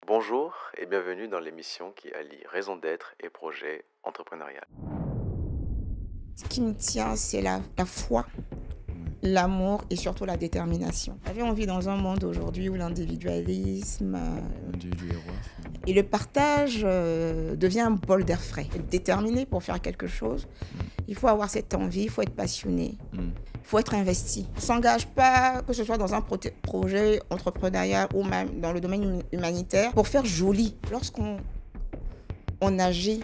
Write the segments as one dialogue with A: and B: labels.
A: Bonjour et bienvenue dans l'émission qui allie raison d'être et projet entrepreneurial.
B: Ce qui me tient, c'est la foi,
C: Ouais,
B: l'amour et surtout la détermination. J'avais envie dans un monde aujourd'hui où l'individualisme
C: l'individu est roi finalement.
B: et le partage devient un bol d'air frais. Être déterminé pour faire quelque chose,
C: Mm,
B: il faut avoir cette envie, il faut être passionné,
C: mm,
B: il faut être investi. On ne s'engage pas, que ce soit dans un projet entrepreneurial ou même dans le domaine humanitaire, pour faire joli. Lorsqu'on agit,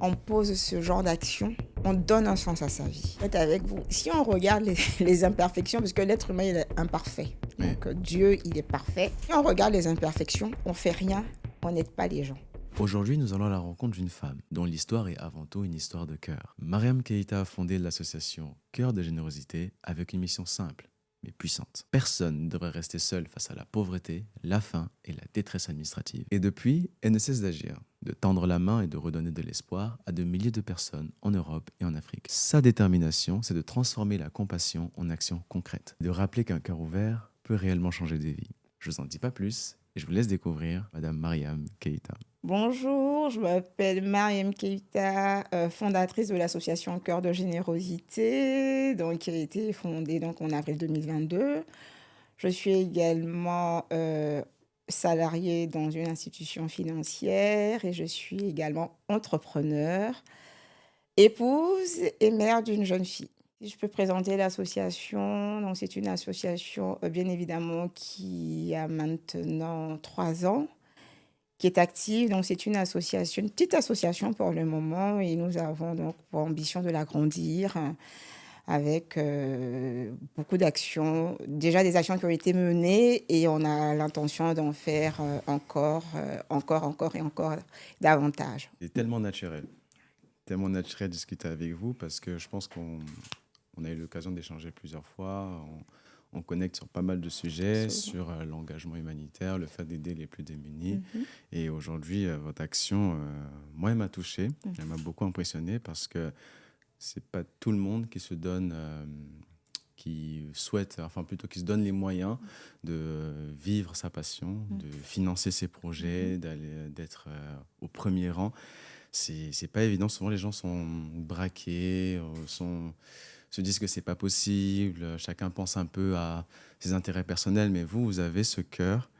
B: on pose ce genre d'action, on donne un sens à sa vie. En fait, avec vous, si on regarde les imperfections, parce que l'être humain il est imparfait,
C: ouais.
B: donc Dieu il est parfait. Si on regarde les imperfections, on fait rien, on n'aide pas les gens.
C: Aujourd'hui, nous allons à la rencontre d'une femme dont l'histoire est avant tout une histoire de cœur. Mariam Keïta a fondé l'association Cœur de générosité avec une mission simple mais puissante. Personne ne devrait rester seul face à la pauvreté, la faim et la détresse administrative. Et depuis, elle ne cesse d'agir, de tendre la main et de redonner de l'espoir à de milliers de personnes en Europe et en Afrique. Sa détermination, c'est de transformer la compassion en action concrète, de rappeler qu'un cœur ouvert peut réellement changer des vies. Je vous en dis pas plus et je vous laisse découvrir Madame Mariam Keïta.
B: Bonjour, je m'appelle Mariam Keïta, fondatrice de l'association Cœur de générosité, donc, qui a été fondée donc, en avril 2022. Je suis également salariée dans une institution financière et je suis également entrepreneur, épouse et mère d'une jeune fille. Si je peux présenter l'association, donc c'est une association bien évidemment qui a maintenant 3 ans, qui est active. Donc c'est une association, une petite association pour le moment et nous avons donc pour ambition de l'agrandir avec beaucoup d'actions, déjà des actions qui ont été menées et on a l'intention d'en faire encore et encore davantage.
C: C'est tellement naturel de discuter avec vous parce que je pense qu'on a eu l'occasion d'échanger plusieurs fois. On connecte sur pas mal de sujets,
B: Absolument.
C: sur l'engagement humanitaire, le fait d'aider les plus démunis.
B: Mhm.
C: Et aujourd'hui, votre action, moi, elle m'a touché,
B: Mhm.
C: elle m'a beaucoup impressionné parce que c'est pas tout le monde qui se donne, qui souhaite, enfin plutôt qui se donne les moyens de vivre sa passion, de financer ses projets, d'être au premier rang. C'est pas évident. Souvent, les gens sont braqués, se disent que c'est pas possible. Chacun pense un peu à ses intérêts personnels, mais vous avez ce cœur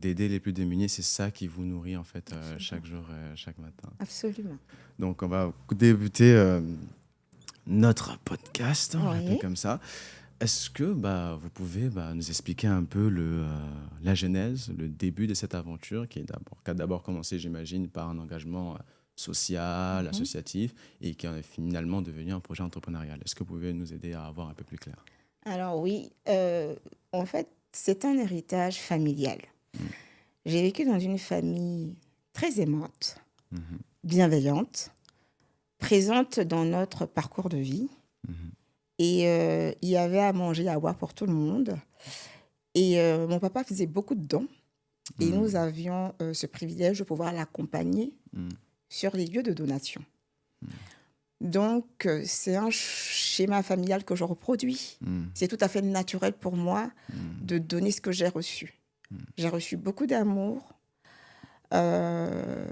C: d'aider les plus démunis. C'est ça qui vous nourrit en fait chaque jour, chaque matin.
B: Absolument.
C: Donc, on va débuter notre podcast, hein, un peu
B: Oui.
C: comme ça. Est-ce que vous pouvez nous expliquer un peu la genèse, le début de cette aventure qui a d'abord commencé, j'imagine, par un engagement social,
B: Mhm.
C: associatif et qui est finalement devenu un projet entrepreneurial. Est-ce que vous pouvez nous aider à avoir un peu plus clair?
B: Alors oui, en fait, c'est un héritage familial.
C: Mm.
B: J'ai vécu dans une famille très aimante,
C: Mhm.
B: bienveillante, présente dans notre parcours de vie.
C: Mhm.
B: Et il y avait à manger, à boire pour tout le monde. Et mon papa faisait beaucoup de dons. Et
C: Mm.
B: nous avions ce privilège de pouvoir l'accompagner
C: Mm.
B: sur les lieux de donation.
C: Mm.
B: Donc, c'est un schéma familial que je reproduis.
C: Mm.
B: C'est tout à fait naturel pour moi
C: Mm.
B: de donner ce que j'ai reçu.
C: Mm.
B: J'ai reçu beaucoup d'amour, euh,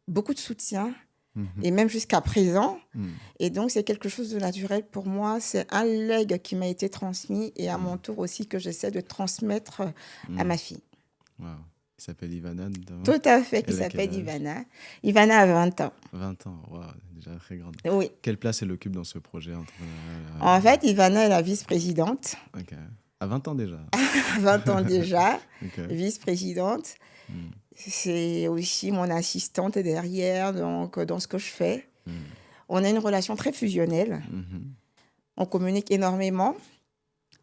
B: beaucoup de soutien,
C: Mhm.
B: et même jusqu'à présent.
C: Mm.
B: Et donc, c'est quelque chose de naturel pour moi. C'est un legs qui m'a été transmis et à
C: Mm.
B: mon tour aussi que j'essaie de transmettre à
C: Mm.
B: ma fille.
C: Wow. Il s'appelle Ivana, notamment.
B: Tout à fait, qui
C: Elle a quel
B: s'appelle
C: âge?
B: Ivana. Ivana a 20 ans.
C: 20 ans, wow, déjà très grande.
B: Oui.
C: Quelle place elle occupe dans ce projet entrepreneurial?
B: En fait, Ivana est la vice-présidente.
C: Ok. À 20 ans déjà.
B: 20 ans déjà,
C: Ok.
B: vice-présidente.
C: Mm.
B: C'est aussi mon assistante derrière, donc, dans ce que je fais.
C: Mm.
B: On a une relation très fusionnelle.
C: Mhm.
B: On communique énormément.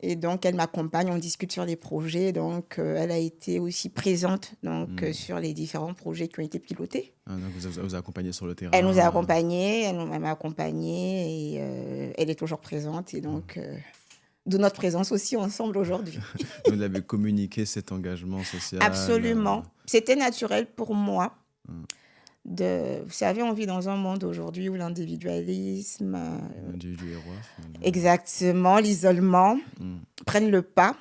B: Et donc, elle m'accompagne, on discute sur les projets. Donc, elle a été aussi présente donc, sur les différents projets qui ont été pilotés.
C: Ah, donc vous accompagnez sur le terrain.
B: Elle nous a accompagnés, elle m'a accompagnée et elle est toujours présente. Et donc, d'où notre présence aussi ensemble aujourd'hui.
C: Vous avez communiqué cet engagement social.
B: Absolument. C'était naturel pour moi.
C: Mm.
B: Vous savez, on vit dans un monde aujourd'hui où l'individualisme,
C: L'individu est roi, finalement.
B: exactement, l'isolement
C: Mm.
B: prennent le pas.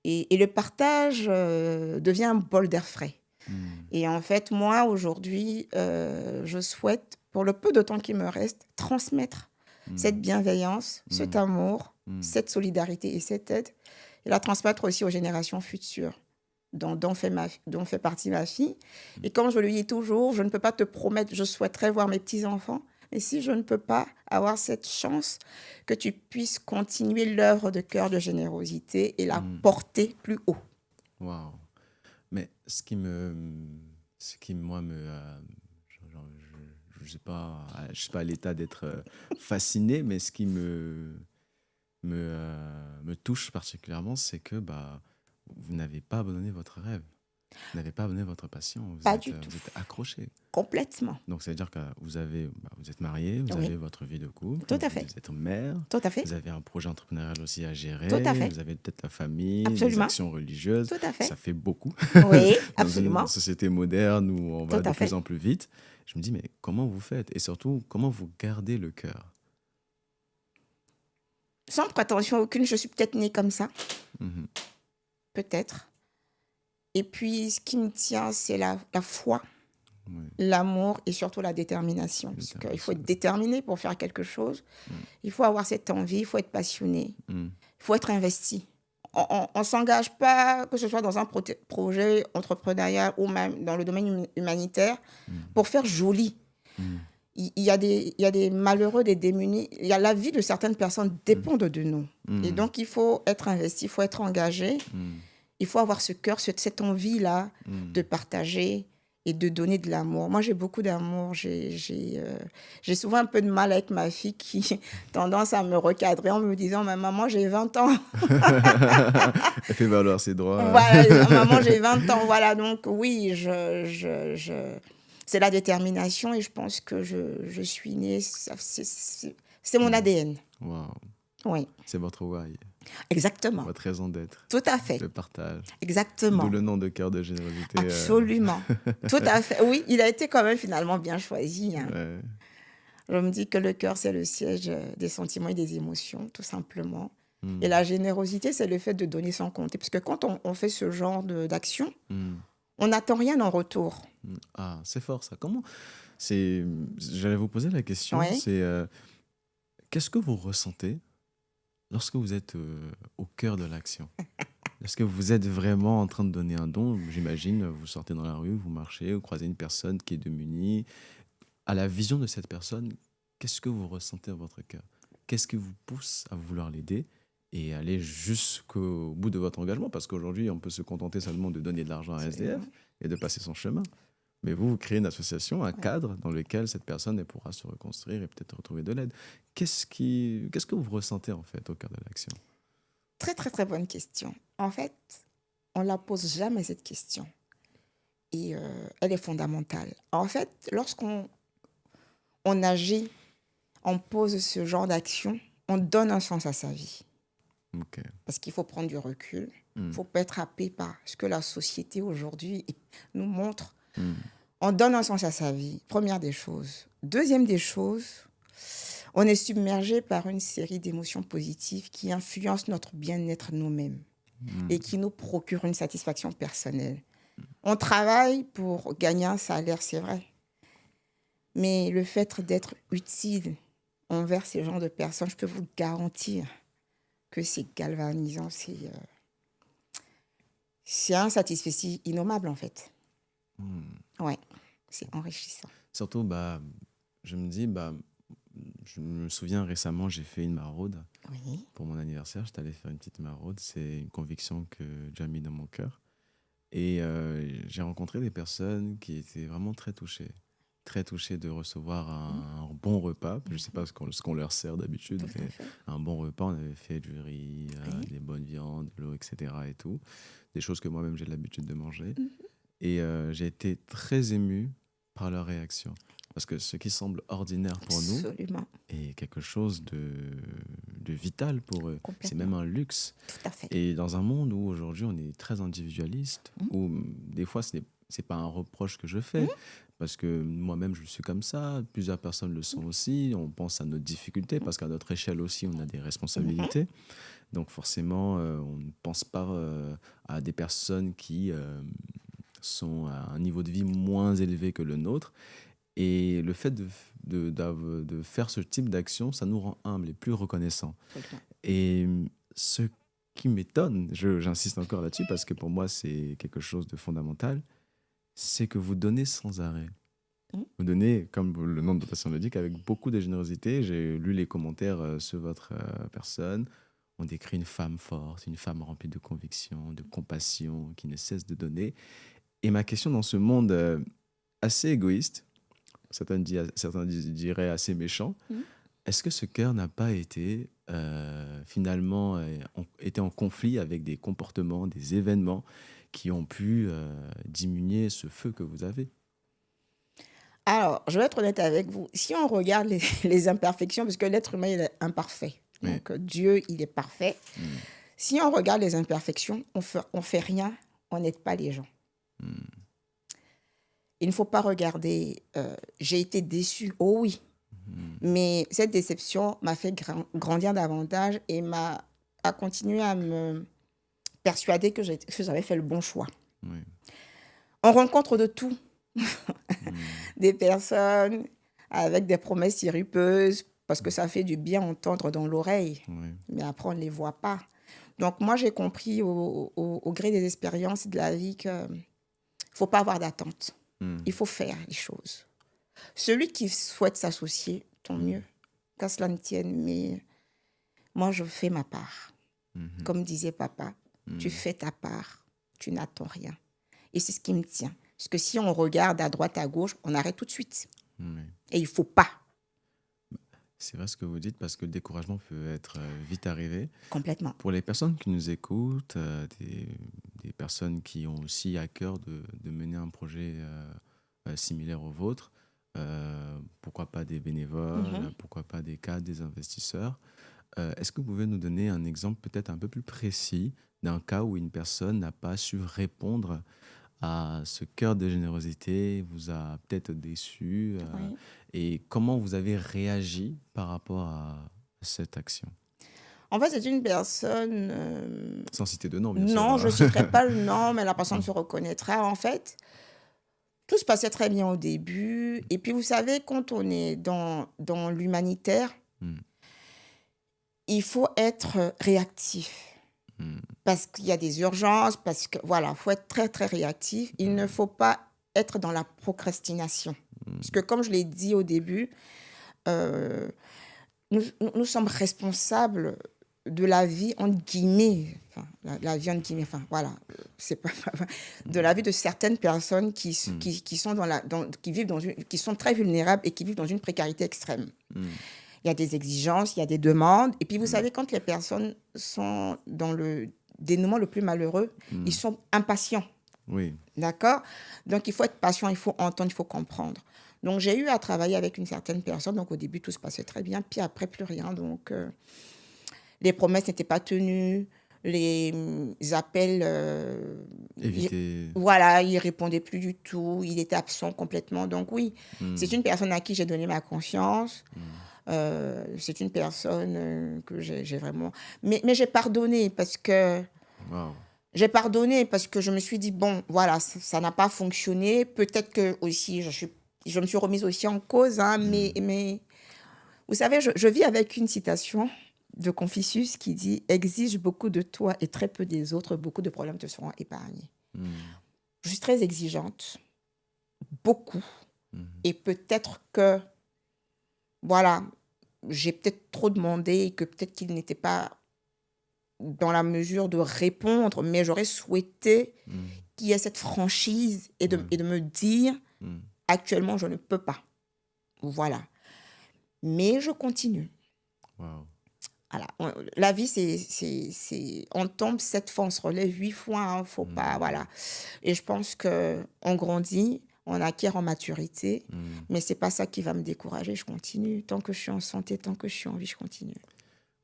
B: Et le partage devient un bol d'air frais.
C: Mm.
B: Et en fait, moi, aujourd'hui, je souhaite, pour le peu de temps qui me reste, transmettre cette
C: Mm.
B: bienveillance, cet
C: Mm.
B: amour,
C: Mm.
B: cette solidarité et cette aide, et la transmettre aussi aux générations futures, dont fait partie ma fille. Et comme je lui dis toujours, je ne peux pas te promettre, je souhaiterais voir mes petits-enfants, mais si je ne peux pas avoir cette chance que tu puisses continuer l'œuvre de cœur de générosité et la
C: Mm.
B: porter plus haut.
C: Waouh. Mais ce qui moi genre, je suis pas à l'état d'être fasciné, mais ce qui me touche particulièrement, c'est que bah, vous n'avez pas abandonné votre rêve, vous n'avez pas abandonné votre passion,
B: Pas du tout.
C: vous êtes accroché.
B: Complètement.
C: Donc, ça veut dire que vous êtes marié, vous
B: Oui.
C: avez votre vie de couple,
B: Tout à fait.
C: vous êtes mère,
B: Tout à fait.
C: vous avez un projet entrepreneurial aussi à gérer,
B: Tout à fait.
C: vous avez peut-être la famille, des
B: Absolument.
C: actions religieuses.
B: Tout à fait.
C: Ça fait beaucoup.
B: Oui,
C: Dans
B: absolument.
C: une société moderne où on va
B: Tout
C: de
B: à fait.
C: plus en plus vite. Je me dis, mais comment vous faites? Et surtout, comment vous gardez le cœur?
B: Sans prétention aucune, je suis peut-être née comme ça,
C: Mhm.
B: peut-être. Et puis, ce qui me tient, c'est la foi,
C: Oui.
B: l'amour et surtout la détermination. Parce qu'il faut être déterminé pour faire quelque chose. Il faut avoir cette envie, il faut être passionné,
C: Mm.
B: il faut être investi. On ne s'engage pas, que ce soit dans un projet entrepreneurial ou même dans le domaine humanitaire, pour faire joli.
C: Mm.
B: Il y a des malheureux, des démunis. La vie de certaines personnes dépend de nous.
C: Mm.
B: Et donc, il faut être investi, il faut être engagé.
C: Mm.
B: Il faut avoir ce cœur, cette envie-là
C: Mm.
B: de partager et de donner de l'amour. Moi, j'ai beaucoup d'amour. J'ai souvent un peu de mal avec ma fille qui a tendance à me recadrer en me disant « Maman, j'ai 20 ans. »
C: Elle fait valoir ses droits.
B: Voilà, maman, j'ai 20 ans. Voilà, donc oui, c'est la détermination et je pense que je suis née, c'est mon ADN.
C: Waouh.
B: Oui,
C: C'est votre why,
B: exactement.
C: votre raison d'être,
B: Tout à fait,
C: le partage.
B: exactement.
C: D'où le nom de cœur de générosité.
B: Absolument. Tout à fait. Oui, il a été quand même finalement bien choisi, hein.
C: Ouais.
B: Je me dis que le cœur, c'est le siège des sentiments et des émotions, tout simplement.
C: Mm.
B: Et la générosité, c'est le fait de donner sans compter. Parce que quand on fait ce genre d'action,
C: Mm.
B: on n'attend rien en retour.
C: Mm. Ah, c'est fort ça. Comment c'est... J'allais vous poser la question,
B: Ouais.
C: c'est qu'est-ce que vous ressentez lorsque vous êtes au cœur de l'action? Est-ce que vous êtes vraiment en train de donner un don? J'imagine, vous sortez dans la rue, vous marchez, vous croisez une personne qui est démunie. À la vision de cette personne, qu'est-ce que vous ressentez dans votre cœur? Qu'est-ce qui vous pousse à vouloir l'aider et aller jusqu'au bout de votre engagement? Parce qu'aujourd'hui, on peut se contenter seulement de donner de l'argent à SDF et de passer son chemin. Mais vous créez une association, un cadre dans lequel cette personne elle pourra se reconstruire et peut-être retrouver de l'aide. Qu'est-ce que vous ressentez en fait au cœur de l'action?
B: Très, très, très bonne question. En fait, on ne la pose jamais, cette question. Et elle est fondamentale. En fait, lorsqu'on agit, on pose ce genre d'action, on donne un sens à sa vie.
C: Ok.
B: Parce qu'il faut prendre du recul. Il
C: Mm.
B: ne faut pas être happé par ce que la société aujourd'hui nous montre.
C: Mm.
B: On donne un sens à sa vie, première des choses. Deuxième des choses, on est submergé par une série d'émotions positives qui influencent notre bien-être nous-mêmes et qui nous procurent une satisfaction personnelle. On travaille pour gagner un salaire, c'est vrai. Mais le fait d'être utile envers ces genres de personnes, je peux vous garantir que c'est galvanisant, c'est un satisfecit innommable en fait.
C: Mm.
B: Ouais, c'est enrichissant.
C: Surtout, bah, je me dis, bah, je me souviens récemment, j'ai fait une maraude
B: Oui,
C: pour mon anniversaire. J'étais allé faire une petite maraude. C'est une conviction que Dieu a mis dans mon cœur. Et j'ai rencontré des personnes qui étaient vraiment très touchées de recevoir un bon repas. Je ne sais pas ce qu'on leur sert d'habitude,
B: tout à
C: mais
B: fait.
C: un bon repas. On avait fait du riz,
B: Oui.
C: des bonnes viandes, de l'eau, etc. et tout. Des choses que moi-même j'ai l'habitude de manger. Et j'ai été très ému par leur réaction. Parce que ce qui semble ordinaire pour nous
B: Absolument,
C: est quelque chose de vital pour eux. C'est
B: complètement.
C: même un luxe.
B: Tout à fait.
C: Et dans un monde où aujourd'hui on est très individualiste, où des fois C'est pas un reproche que je fais, parce que moi-même, je suis comme ça. Plusieurs personnes le sont aussi. On pense à nos difficultés, parce qu'à notre échelle aussi, on a des
B: Mhm.
C: responsabilités. Donc forcément, on ne pense pas à des personnes qui sont à un niveau de vie moins élevé que le nôtre. Et le fait de faire ce type d'action, ça nous rend humbles et plus reconnaissants.
B: Absolument.
C: Et ce qui m'étonne, j'insiste encore là-dessus parce que pour moi c'est quelque chose de fondamental, c'est que vous donnez sans arrêt.
B: Mhm.
C: Vous donnez, comme le nom de votre personne le dit, qu'avec beaucoup de générosité. J'ai lu les commentaires sur votre personne. On décrit une femme forte, une femme remplie de conviction, de compassion, qui ne cesse de donner. Et ma question dans ce monde assez égoïste, certains diraient assez méchant,
B: Mhm.
C: est-ce que ce cœur n'a pas été finalement été en conflit avec des comportements, des événements qui ont pu diminuer ce feu que vous avez?
B: Alors, je vais être honnête avec vous. Si on regarde les imperfections, parce que l'être humain, il est imparfait.
C: Oui.
B: Donc, Dieu, il est parfait.
C: Mm,
B: Si on regarde les imperfections, on fait rien, on n'aide pas les gens.
C: mm,
B: Il ne faut pas regarder, j'ai été déçue, oh oui,
C: mm,
B: mais cette déception m'a fait grandir davantage et a continué à me persuader que j'avais fait le bon choix.
C: oui.
B: On rencontre de tout,
C: Mm,
B: des personnes avec des promesses sirupeuses, parce que ça fait du bien entendre dans l'oreille,
C: oui.
B: mais après on ne les voit pas. Donc moi j'ai compris au gré des expériences de la vie qu'il ne faut pas avoir d'attente,
C: Mm,
B: il faut faire les choses. Celui qui souhaite s'associer, tant mieux, qu'à cela ne tienne, mais moi je fais ma part.
C: mhm,
B: Comme disait papa, tu
C: mm,
B: fais ta part, tu n'attends rien. Et c'est ce qui me tient. Parce que si on regarde à droite, à gauche, on arrête tout de suite.
C: oui.
B: Et il ne faut pas,
C: C'est vrai ce que vous dites parce que le découragement peut être vite arrivé.
B: complètement.
C: Pour les personnes qui nous écoutent, des personnes qui ont aussi à cœur de mener un projet similaire au vôtre, pourquoi pas des bénévoles,
B: Mhm.
C: pourquoi pas des cadres, des investisseurs, est-ce que vous pouvez nous donner un exemple peut-être un peu plus précis d'un cas où une personne n'a pas su répondre à ce cœur de générosité, vous a peut-être déçu,
B: Oui.
C: et comment vous avez réagi par rapport à cette action?
B: En fait, c'est une personne...
C: Sans citer de nom, bien sûr,
B: non, je
C: hein.
B: ne citerai pas le nom, mais la personne
C: Mm,
B: se reconnaîtra. En fait, tout se passait très bien au début. Et puis, vous savez, quand on est dans l'humanitaire,
C: mm,
B: il faut être réactif.
C: mm,
B: Parce qu'il y a des urgences, parce que voilà, il faut être très, très réactif. Il ne faut pas être dans la procrastination. Parce que comme je l'ai dit au début, euh, nous sommes responsables de la vie, entre guillemets, enfin, la vie, entre guillemets, enfin, voilà, c'est pas, de la vie de certaines personnes
C: mm,
B: qui sont qui vivent qui sont très vulnérables et qui vivent dans une précarité extrême.
C: mm,
B: Il y a des exigences, il y a des demandes. Et puis, vous
C: mm.
B: savez, quand les personnes sont dans le dénouement le plus malheureux, ils sont impatients.
C: Oui.
B: D'accord? Donc, il faut être patient, il faut entendre, il faut comprendre. Donc, j'ai eu à travailler avec une certaine personne. Donc, au début, tout se passait très bien. Puis après, plus rien. Donc, les promesses n'étaient pas tenues. Les appels,
C: Éviter.
B: voilà, il répondait plus du tout. Il était absent complètement. Donc, oui, c'est
C: Mm,
B: une personne à qui j'ai donné ma confiance.
C: mm.
B: C'est une personne que j'ai vraiment... Mais j'ai pardonné parce que...
C: Wow.
B: J'ai pardonné parce que je me suis dit, bon, voilà, ça n'a pas fonctionné. Peut-être que aussi, je me suis remise aussi en cause, hein,
C: Mm,
B: mais vous savez, je vis avec une citation de Confucius qui dit: exige beaucoup de toi et très peu des autres, beaucoup de problèmes te seront épargnés.
C: mm,
B: Je suis très exigeante, beaucoup.
C: mm,
B: Et peut-être que, voilà, j'ai peut-être trop demandé et que peut-être qu'il n'était pas dans la mesure de répondre, mais j'aurais souhaité
C: mm.
B: qu'il y ait cette franchise
C: Ouais.
B: et de me dire,
C: Mm.
B: actuellement, je ne peux pas. Voilà. Mais je continue.
C: Wow.
B: Voilà. La vie, on tombe 7 fois, on se relève 8 fois. Hein, faut pas,
C: Mm,
B: voilà. Et je pense qu'on grandit, on acquiert en maturité,
C: mm.
B: mais c'est pas ça qui va me décourager. Je continue. Tant que je suis en santé, tant que je suis en vie, je continue.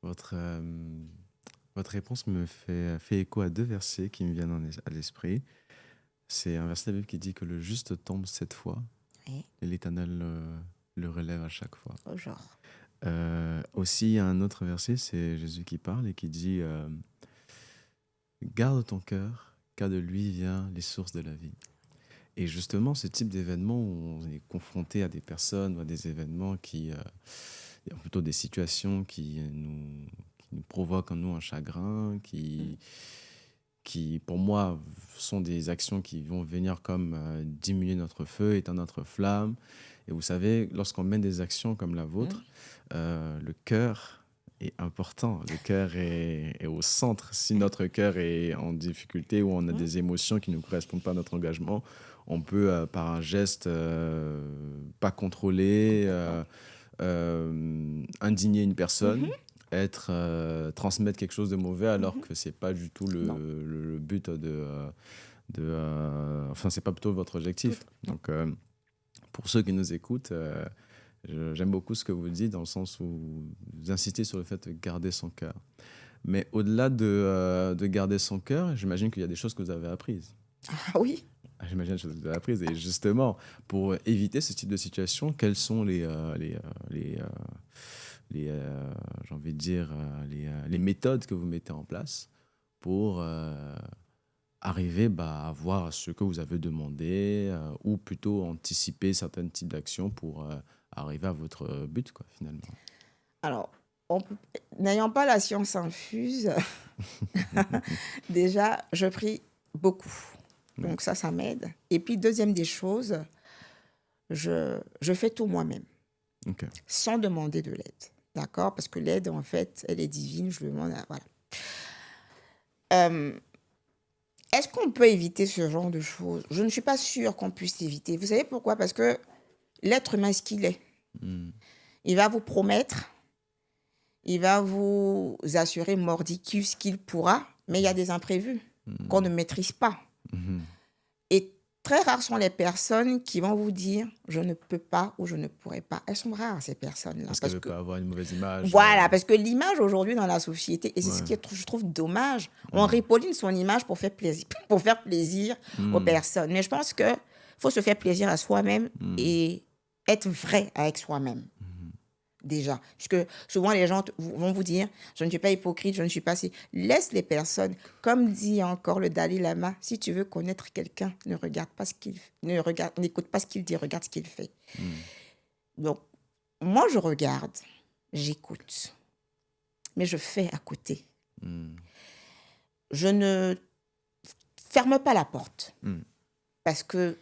C: Votre, votre réponse me fait écho à deux versets qui me viennent à l'esprit. C'est un verset de la Bible qui dit que le juste tombe 7 fois
B: Oui,
C: et l'Éternel le relève à chaque fois.
B: au genre.
C: Aussi, il y a un autre verset, c'est Jésus qui parle et qui dit garde ton cœur, car de lui vient les sources de la vie. Et justement, ce type d'événement où on est confronté à des personnes ou à des événements plutôt des situations qui nous provoquent en nous un chagrin, qui, pour moi, sont des actions qui vont venir comme diminuer notre feu, éteindre notre flamme. Et vous savez, lorsqu'on mène des actions comme la vôtre, le cœur est important. Le cœur est au centre. Si notre cœur est en difficulté ou on a des émotions qui ne correspondent pas à notre engagement, on peut, par un geste pas contrôlé, indigner une personne, transmettre quelque chose de mauvais alors que c'est pas du tout
B: Non.
C: le but enfin, c'est pas plutôt votre objectif. Donc, pour ceux qui nous écoutent, j'aime beaucoup ce que vous dites dans le sens où vous insistez sur le fait de garder son cœur. Mais au-delà de garder son cœur, j'imagine qu'il y a des choses que vous avez apprises.
B: Ah oui.
C: J'imagine des choses que vous avez apprises. Et justement, pour éviter ce type de situation, quelles sont j'ai envie de dire, les méthodes que vous mettez en place pour arriver à voir ce que vous avez demandé ou plutôt anticiper certains types d'actions pour arriver à votre but, quoi, finalement.
B: Alors, n'ayant pas la science infuse, déjà, je prie beaucoup. Donc ça m'aide. Et puis, deuxième des choses, je fais tout moi-même,
C: Ok.
B: sans demander de l'aide. D'accord? Parce que l'aide, en fait, elle est divine. Je demande voilà. Est-ce qu'on peut éviter ce genre de choses? Je ne suis pas sûre qu'on puisse l'éviter. Vous savez pourquoi? Parce que l'être humain, ce qu'il est, il va vous promettre, il va vous assurer mordicus qu'il pourra, mais il y a des imprévus qu'on ne maîtrise pas. Et très rares sont les personnes qui vont vous dire « je ne peux pas » ou « je ne pourrai pas ». Elles sont rares, ces personnes-là.
C: Parce qu'elle ne veut pas avoir une mauvaise image.
B: Voilà, parce que l'image aujourd'hui dans la société, et c'est ce que je trouve dommage, on ripolline son image pour faire plaisir aux personnes. Mais je pense qu'il faut se faire plaisir à soi-même et être vrai avec soi-même. Déjà, puisque souvent les gens vont vous dire je ne suis pas hypocrite, je ne suis pas si. Laisse les personnes, comme dit encore le Dalai Lama, si tu veux connaître quelqu'un, n'écoute pas ce qu'il dit, regarde ce qu'il fait. Donc moi je regarde, j'écoute, mais je fais à côté. Je ne ferme pas la porte parce que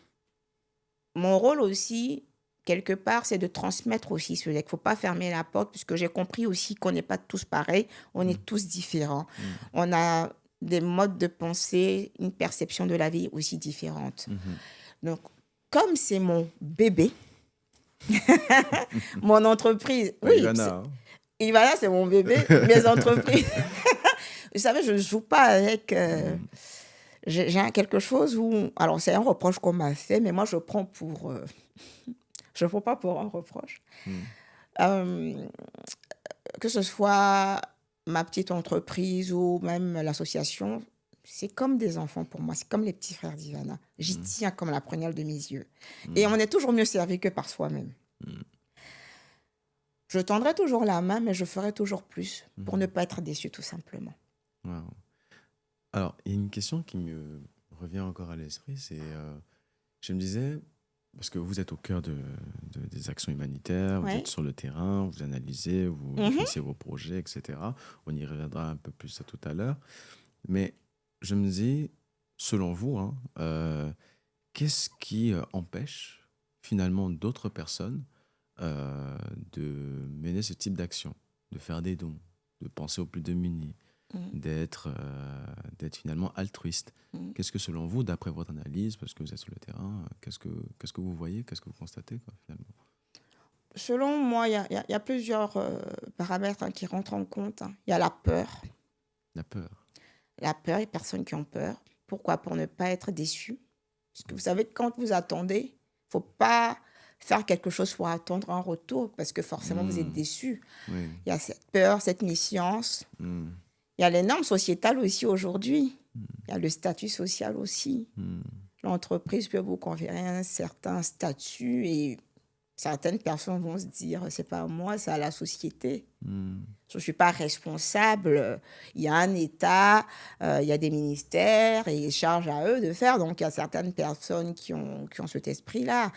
B: mon rôle aussi, quelque part, c'est de transmettre aussi cela. Il ne faut pas fermer la porte, puisque j'ai compris aussi qu'on n'est pas tous pareils, on est tous différents. On a des modes de pensée, une perception de la vie aussi différente. Donc, comme c'est mon bébé, mon entreprise... Oui, Ivana, c'est mon bébé, mes entreprises... Vous savez, je ne joue pas avec... J'ai quelque chose où... Alors, c'est un reproche qu'on m'a fait, mais moi, je prends pour... Je ne prends pas pour un reproche. Que ce soit ma petite entreprise ou même l'association, c'est comme des enfants pour moi. C'est comme les petits frères d'Ivana. J'y tiens comme la prunelle de mes yeux. Et on est toujours mieux servi que par soi-même. Je tendrai toujours la main, mais je ferai toujours plus pour ne pas être déçu, tout simplement.
C: Wow. Alors, il y a une question qui me revient encore à l'esprit, c'est... je me disais... Parce que vous êtes au cœur des actions humanitaires, vous êtes sur le terrain, vous analysez, vous définissez vos projets, etc. On y reviendra un peu plus tout à l'heure. Mais je me dis, selon vous, qu'est-ce qui empêche finalement d'autres personnes de mener ce type d'action, de faire des dons, de penser aux plus démunis, d'être finalement altruiste? Qu'est-ce que, selon vous, d'après votre analyse, parce que vous êtes sur le terrain, qu'est-ce que vous voyez, qu'est-ce que vous constatez, quoi, finalement?
B: Selon moi, il y a plusieurs paramètres qui rentrent en compte. Il y a la peur.
C: La peur.
B: La peur, les personnes qui ont peur. Pourquoi? Pour ne pas être déçus. Parce que vous savez, quand vous attendez, il ne faut pas faire quelque chose pour attendre un retour, parce que forcément, vous êtes déçus.
C: Oui.
B: Il y a cette peur, cette méfiance. Il y a les normes sociétales aussi aujourd'hui. Il y a le statut social aussi. l'entreprise peut vous conférer un certain statut et certaines personnes vont se dire, c'est pas à moi, c'est à la société. Je ne suis pas responsable. Il y a un État, il y a des ministères et charge à eux de faire. Donc, il y a certaines personnes qui ont cet esprit-là.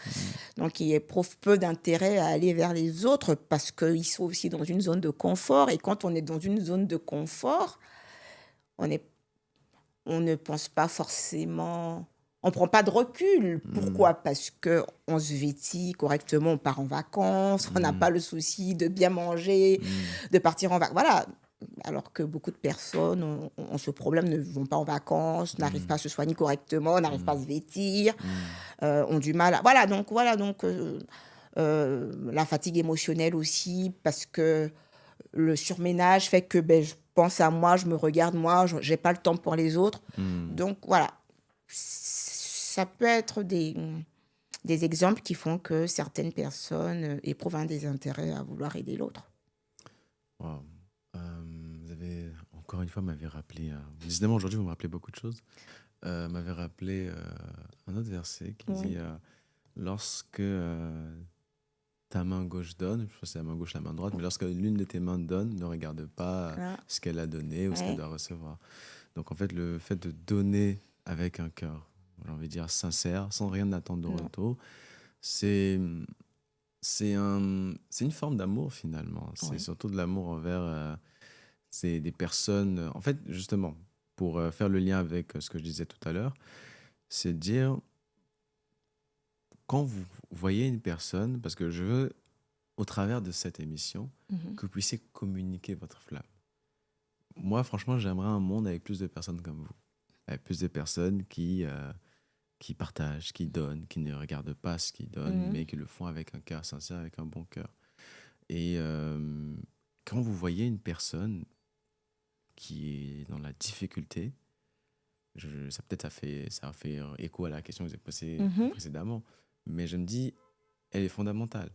B: Donc, qui éprouvent peu d'intérêt à aller vers les autres parce qu'ils sont aussi dans une zone de confort. Et quand on est dans une zone de confort, on ne pense pas forcément... On ne prend pas de recul. Pourquoi? Parce qu'on se vêtit correctement, on part en vacances, on n'a pas le souci de bien manger, de partir en vacances. Voilà. Alors que beaucoup de personnes ont ce problème, ne vont pas en vacances, n'arrivent pas à se soigner correctement, n'arrivent pas à se vêtir, ont du mal. Voilà, donc la fatigue émotionnelle aussi, parce que le surménage fait que je pense à moi, je me regarde moi, je n'ai pas le temps pour les autres. Donc voilà, ça peut être des exemples qui font que certaines personnes éprouvent un désintérêt à vouloir aider l'autre.
C: Wow. Vous avez, encore une fois, m'avez rappelé... décidément, aujourd'hui, vous me rappelez beaucoup de choses. M'avez rappelé un autre verset qui dit lorsque ta main gauche donne, je pense que c'est la main gauche, la main droite, mais lorsque l'une de tes mains donne, ne regarde pas ce qu'elle a donné ou ce qu'elle doit recevoir. Donc, en fait, le fait de donner avec un cœur, j'ai envie de dire sincère, sans rien attendre de retour, c'est une forme d'amour, finalement. C'est surtout de l'amour envers c'est des personnes... En fait, justement, pour faire le lien avec ce que je disais tout à l'heure, c'est de dire, quand vous voyez une personne, parce que je veux, au travers de cette émission, que vous puissiez communiquer votre flamme. Moi, franchement, j'aimerais un monde avec plus de personnes comme vous. Avec plus de personnes qui partagent, qui donnent, qui ne regardent pas ce qu'ils donnent, mais qui le font avec un cœur sincère, avec un bon cœur. Et quand vous voyez une personne qui est dans la difficulté, ça fait écho à la question que vous avez posée précédemment, mais je me dis, elle est fondamentale.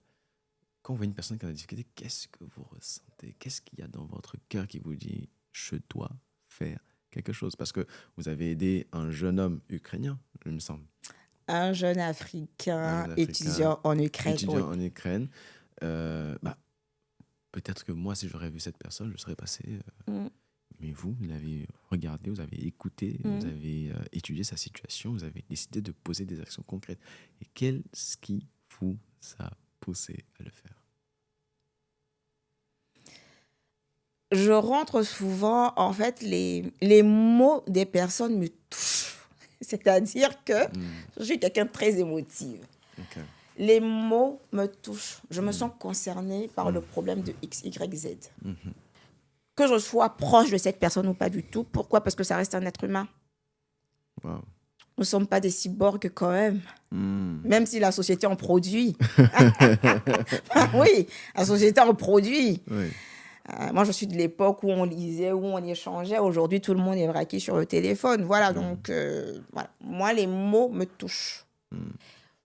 C: Quand vous voyez une personne qui est dans la difficulté, qu'est-ce que vous ressentez? Qu'est-ce qu'il y a dans votre cœur qui vous dit, je dois faire quelque chose? Parce que vous avez aidé un jeune homme ukrainien, il me semble.
B: Un jeune Africain étudiant en Ukraine.
C: En Ukraine. Peut-être que moi, si j'aurais vu cette personne, je serais passé. Mais vous l'avez regardé, vous avez écouté, vous avez étudié sa situation, vous avez décidé de poser des actions concrètes. Et qu'est-ce qui vous a poussé à le faire?
B: Je rentre souvent, en fait, les mots des personnes me touchent. C'est-à-dire que je suis quelqu'un de très émotive.
C: Okay.
B: Les mots me touchent. Je me sens concernée par le problème de X, Y, Z. Que je sois proche de cette personne ou pas du tout. Pourquoi? Parce que ça reste un être humain.
C: Wow.
B: Nous ne sommes pas des cyborgs quand même. Même si la société en produit. Oui, la société en produit.
C: Oui.
B: Moi, je suis de l'époque où on lisait, où on échangeait. Aujourd'hui, tout le monde est braqué sur le téléphone. Voilà, donc, voilà. Moi, les mots me touchent.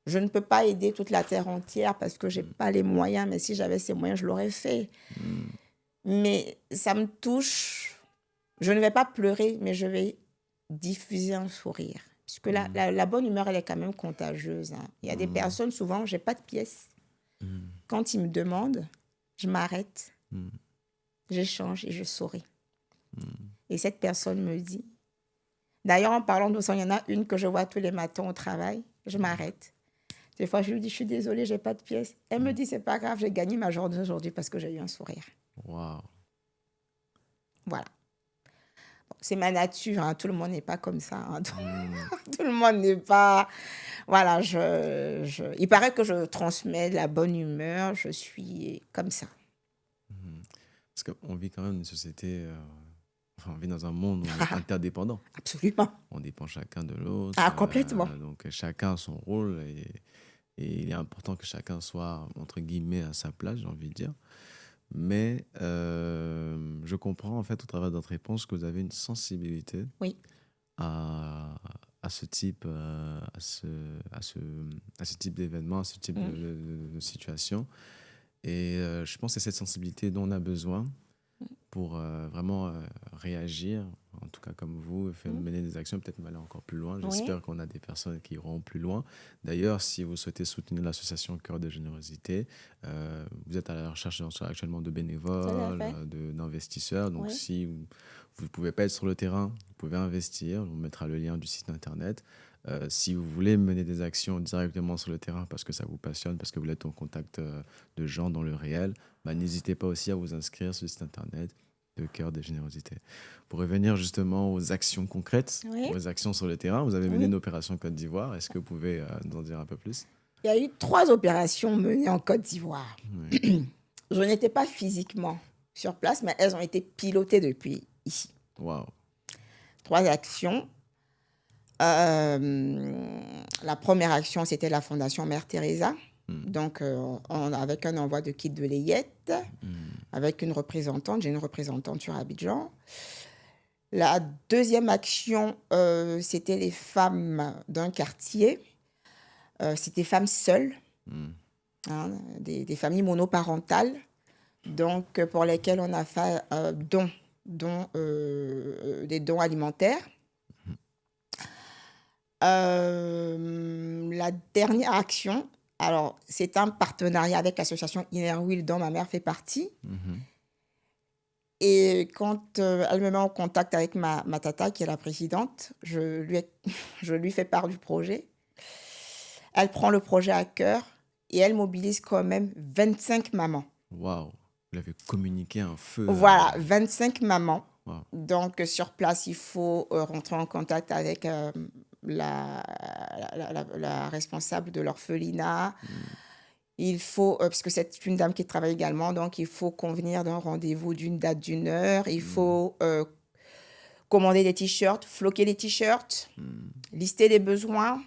B: Je ne peux pas aider toute la terre entière parce que je n'ai pas les moyens. Mais si j'avais ces moyens, je l'aurais fait. Mais ça me touche. Je ne vais pas pleurer, mais je vais diffuser un sourire. Parce que la bonne humeur, elle est quand même contagieuse. Hein. Il y a des personnes, souvent, je n'ai pas de pièces. Quand ils me demandent, je m'arrête. J'échange et je souris. Et cette personne me dit... D'ailleurs, en parlant de ça, il y en a une que je vois tous les matins au travail. Je m'arrête. Des fois, je lui dis, je suis désolée, je n'ai pas de pièces. Elle me dit, c'est pas grave, j'ai gagné ma journée aujourd'hui parce que j'ai eu un sourire.
C: Wow.
B: Voilà. Bon, c'est ma nature, hein. Tout le monde n'est pas comme ça. Hein. Tout le monde n'est pas... Voilà, il paraît que je transmets de la bonne humeur, je suis comme ça.
C: Parce qu'on vit quand même une société... on vit dans un monde où on est interdépendant.
B: Absolument.
C: On dépend chacun de l'autre.
B: Ah, complètement.
C: Donc, chacun a son rôle et il est important que chacun soit, entre guillemets, à sa place, j'ai envie de dire. Mais je comprends, en fait, au travers de votre réponse, que vous avez une sensibilité à ce type, à ce type d'événement, à ce type de situation. Et je pense que c'est cette sensibilité dont on a besoin pour vraiment réagir en tout cas comme vous, faire mener des actions, peut-être aller encore plus loin.
B: Oui,
C: J'espère qu'on a des personnes qui iront plus loin. D'ailleurs, si vous souhaitez soutenir l'association Cœur de Générosité, vous êtes à la recherche actuellement de
B: tout à
C: bénévoles,
B: fait.
C: d'investisseurs. Donc,
B: Oui.
C: si vous ne pouvez pas être sur le terrain, vous pouvez investir. On mettra le lien du site internet. Si vous voulez mener des actions directement sur le terrain parce que ça vous passionne, parce que vous êtes en contact de gens dans le réel, bah, n'hésitez pas aussi à vous inscrire sur le site internet de Cœur de Générosité. Pour revenir justement aux actions concrètes,
B: Oui.
C: aux actions sur le terrain, vous avez mené
B: Oui.
C: une opération Côte d'Ivoire. Est-ce que vous pouvez nous en dire un peu plus?
B: Il y a eu 3 opérations menées en Côte d'Ivoire.
C: Oui.
B: Je n'étais pas physiquement sur place, mais elles ont été pilotées depuis ici.
C: Waouh.
B: 3 actions. La première action, c'était la Fondation Mère Teresa. Donc, avec un envoi de kit de layette, avec une représentante. J'ai une représentante sur Abidjan. La deuxième action, c'était les femmes d'un quartier. C'était femmes seules, hein, des familles monoparentales, donc pour lesquelles on a fait des dons alimentaires. La dernière action, alors c'est un partenariat avec l'association Inner Wheel dont ma mère fait partie. Et quand elle me met en contact avec ma tata, qui est la présidente, je lui fais part du projet. Elle prend le projet à cœur et elle mobilise quand même 25 mamans.
C: Waouh. Vous avez communiqué un feu.
B: Voilà, 25 mamans.
C: Wow.
B: Donc, sur place, il faut rentrer en contact avec la responsable de l'orphelinat. Il faut, parce que c'est une dame qui travaille également, donc il faut convenir d'un rendez-vous d'une date, d'une heure. Il faut commander des t-shirts, floquer les t-shirts, lister les besoins.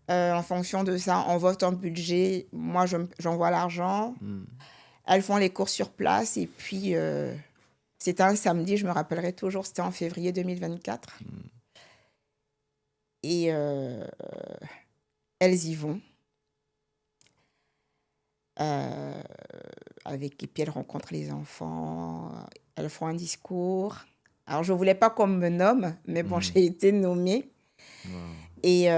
B: En fonction de ça, on vote un budget. Moi, j'envoie l'argent. Elles font les courses sur place. Et puis, c'était un samedi, je me rappellerai toujours, c'était en février 2024. Et elles y vont. Et puis, elles rencontrent les enfants. Elles font un discours. Alors, je ne voulais pas qu'on me nomme, mais bon, j'ai été nommée.
C: Wow.
B: Et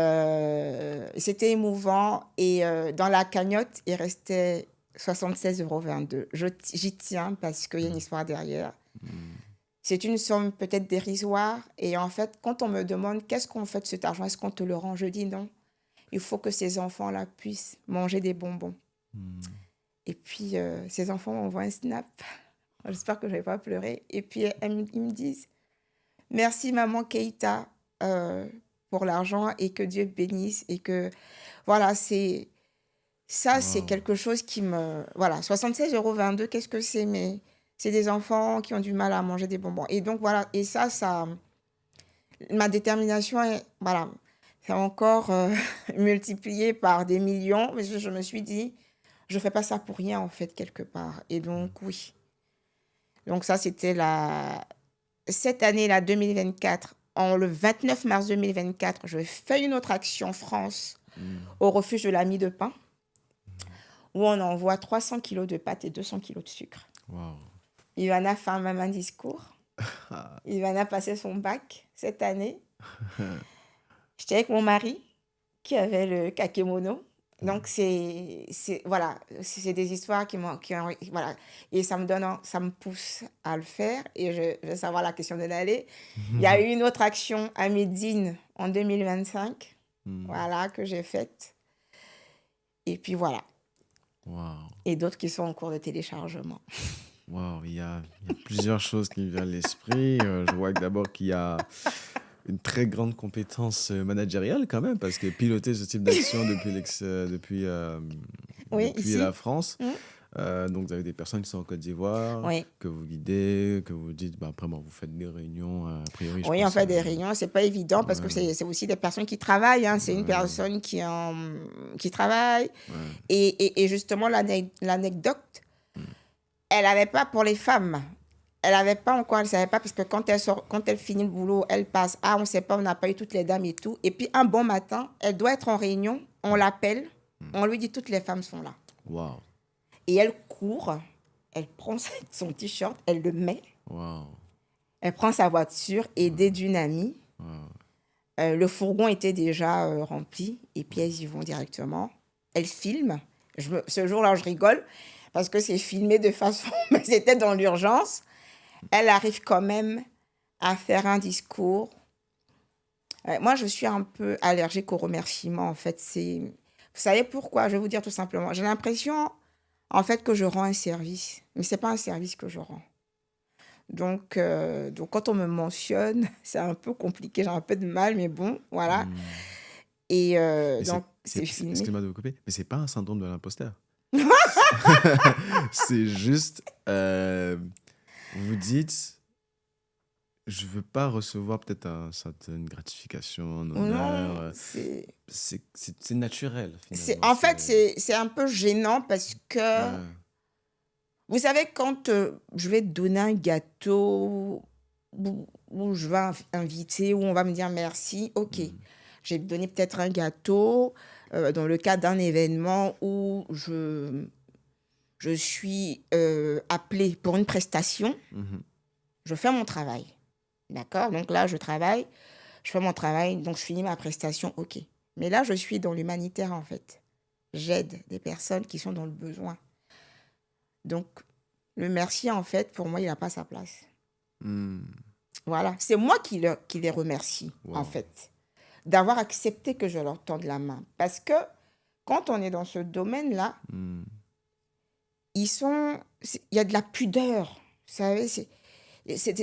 B: c'était émouvant. Et dans la cagnotte, il restait 76,22 €. J'y tiens parce qu'il y a une histoire derrière. C'est une somme peut-être dérisoire. Et en fait, quand on me demande qu'est-ce qu'on fait de cet argent, est-ce qu'on te le rend? Je dis non. Il faut que ces enfants-là puissent manger des bonbons. Et puis, ces enfants m'envoient un snap. J'espère que je ne vais pas pleurer. Et puis, ils me disent « Merci, maman Keïta, pour l'argent et que Dieu bénisse. » Et que, voilà, c'est quelque chose qui me... Voilà, 76,22 €, qu'est-ce que c'est? Mais c'est des enfants qui ont du mal à manger des bonbons. Et donc, voilà, et ça ma détermination est, voilà, c'est encore multiplié par des millions. Mais je me suis dit, je ne fais pas ça pour rien, en fait, quelque part. Et donc, oui. Donc, ça, c'était cette année-là, 2024. Le 29 mars 2024, je fais une autre action France au refuge de la mie de pain, où on envoie 300 kilos de pâtes et 200 kilos de sucre.
C: Wow.
B: Ivana fait un discours. Ivana a passé son bac cette année. J'étais avec mon mari qui avait le kakémono. Donc, voilà, c'est des histoires voilà. Et ça me pousse à le faire. Et je vais savoir la question de l'aller. Il y a eu une autre action à Médine en 2025, voilà, que j'ai faite. Et puis voilà.
C: Wow.
B: Et d'autres qui sont en cours de téléchargement.
C: Wow, il y a plusieurs choses qui me viennent à l'esprit. Je vois que d'abord qu'il y a une très grande compétence managériale quand même, parce que piloter ce type d'action depuis
B: ici.
C: la France. Donc, vous avez des personnes qui sont en Côte d'Ivoire, que vous guidez, que vous dites, après, vous faites des réunions, a priori.
B: Oui, on fait des réunions, c'est pas évident parce que c'est aussi des personnes qui travaillent. Hein. C'est une personne qui travaille. Et justement, l'anecdote, elle n'avait pas pour les femmes. Elle n'avait pas encore, elle ne savait pas, parce que quand elle finit le boulot, elle passe, on ne sait pas, on n'a pas eu toutes les dames et tout. Et puis, un bon matin, elle doit être en réunion, on l'appelle, on lui dit toutes les femmes sont là.
C: Wow.
B: Et elle court, elle prend son t-shirt, elle le met.
C: Wow.
B: Elle prend sa voiture, aidée d'une amie.
C: Wow.
B: Le fourgon était déjà rempli et puis elles y vont directement. Elle filme. Ce jour-là, je rigole parce que c'est filmé de façon... Mais c'était dans l'urgence. Elle arrive quand même à faire un discours. Moi, je suis un peu allergique aux remerciements, en fait. Vous savez pourquoi? Je vais vous dire tout simplement. J'ai l'impression, en fait, que je rends un service. Mais ce n'est pas un service que je rends. Donc, quand on me mentionne, c'est un peu compliqué. J'ai un peu de mal, mais bon, voilà. Et
C: Mais
B: donc, c'est filmé.
C: excusez-moi de vous couper, mais c'est pas un syndrome de l'imposteur. C'est juste, vous dites, je veux pas recevoir peut-être une gratification, un
B: Non,
C: honneur. C'est naturel, finalement.
B: en fait, c'est un peu gênant parce que,
C: Ouais.
B: vous savez, quand je vais donner un gâteau où je vais inviter, où on va me dire merci, ok, j'ai donné peut-être un gâteau dans le cadre d'un événement où je suis appelée pour une prestation,
C: Mhm.
B: je fais mon travail. D'accord? Donc là, je travaille, je fais mon travail, donc je finis ma prestation, ok. Mais là, je suis dans l'humanitaire, en fait. J'aide des personnes qui sont dans le besoin. Donc, le merci, en fait, pour moi, il n'a pas sa place.
C: Mm.
B: Voilà. C'est moi qui les remercie, en
C: Wow.
B: fait, d'avoir accepté que je leur tende la main. Parce que quand on est dans ce domaine-là,
C: Mm.
B: il y a de la pudeur. Vous savez,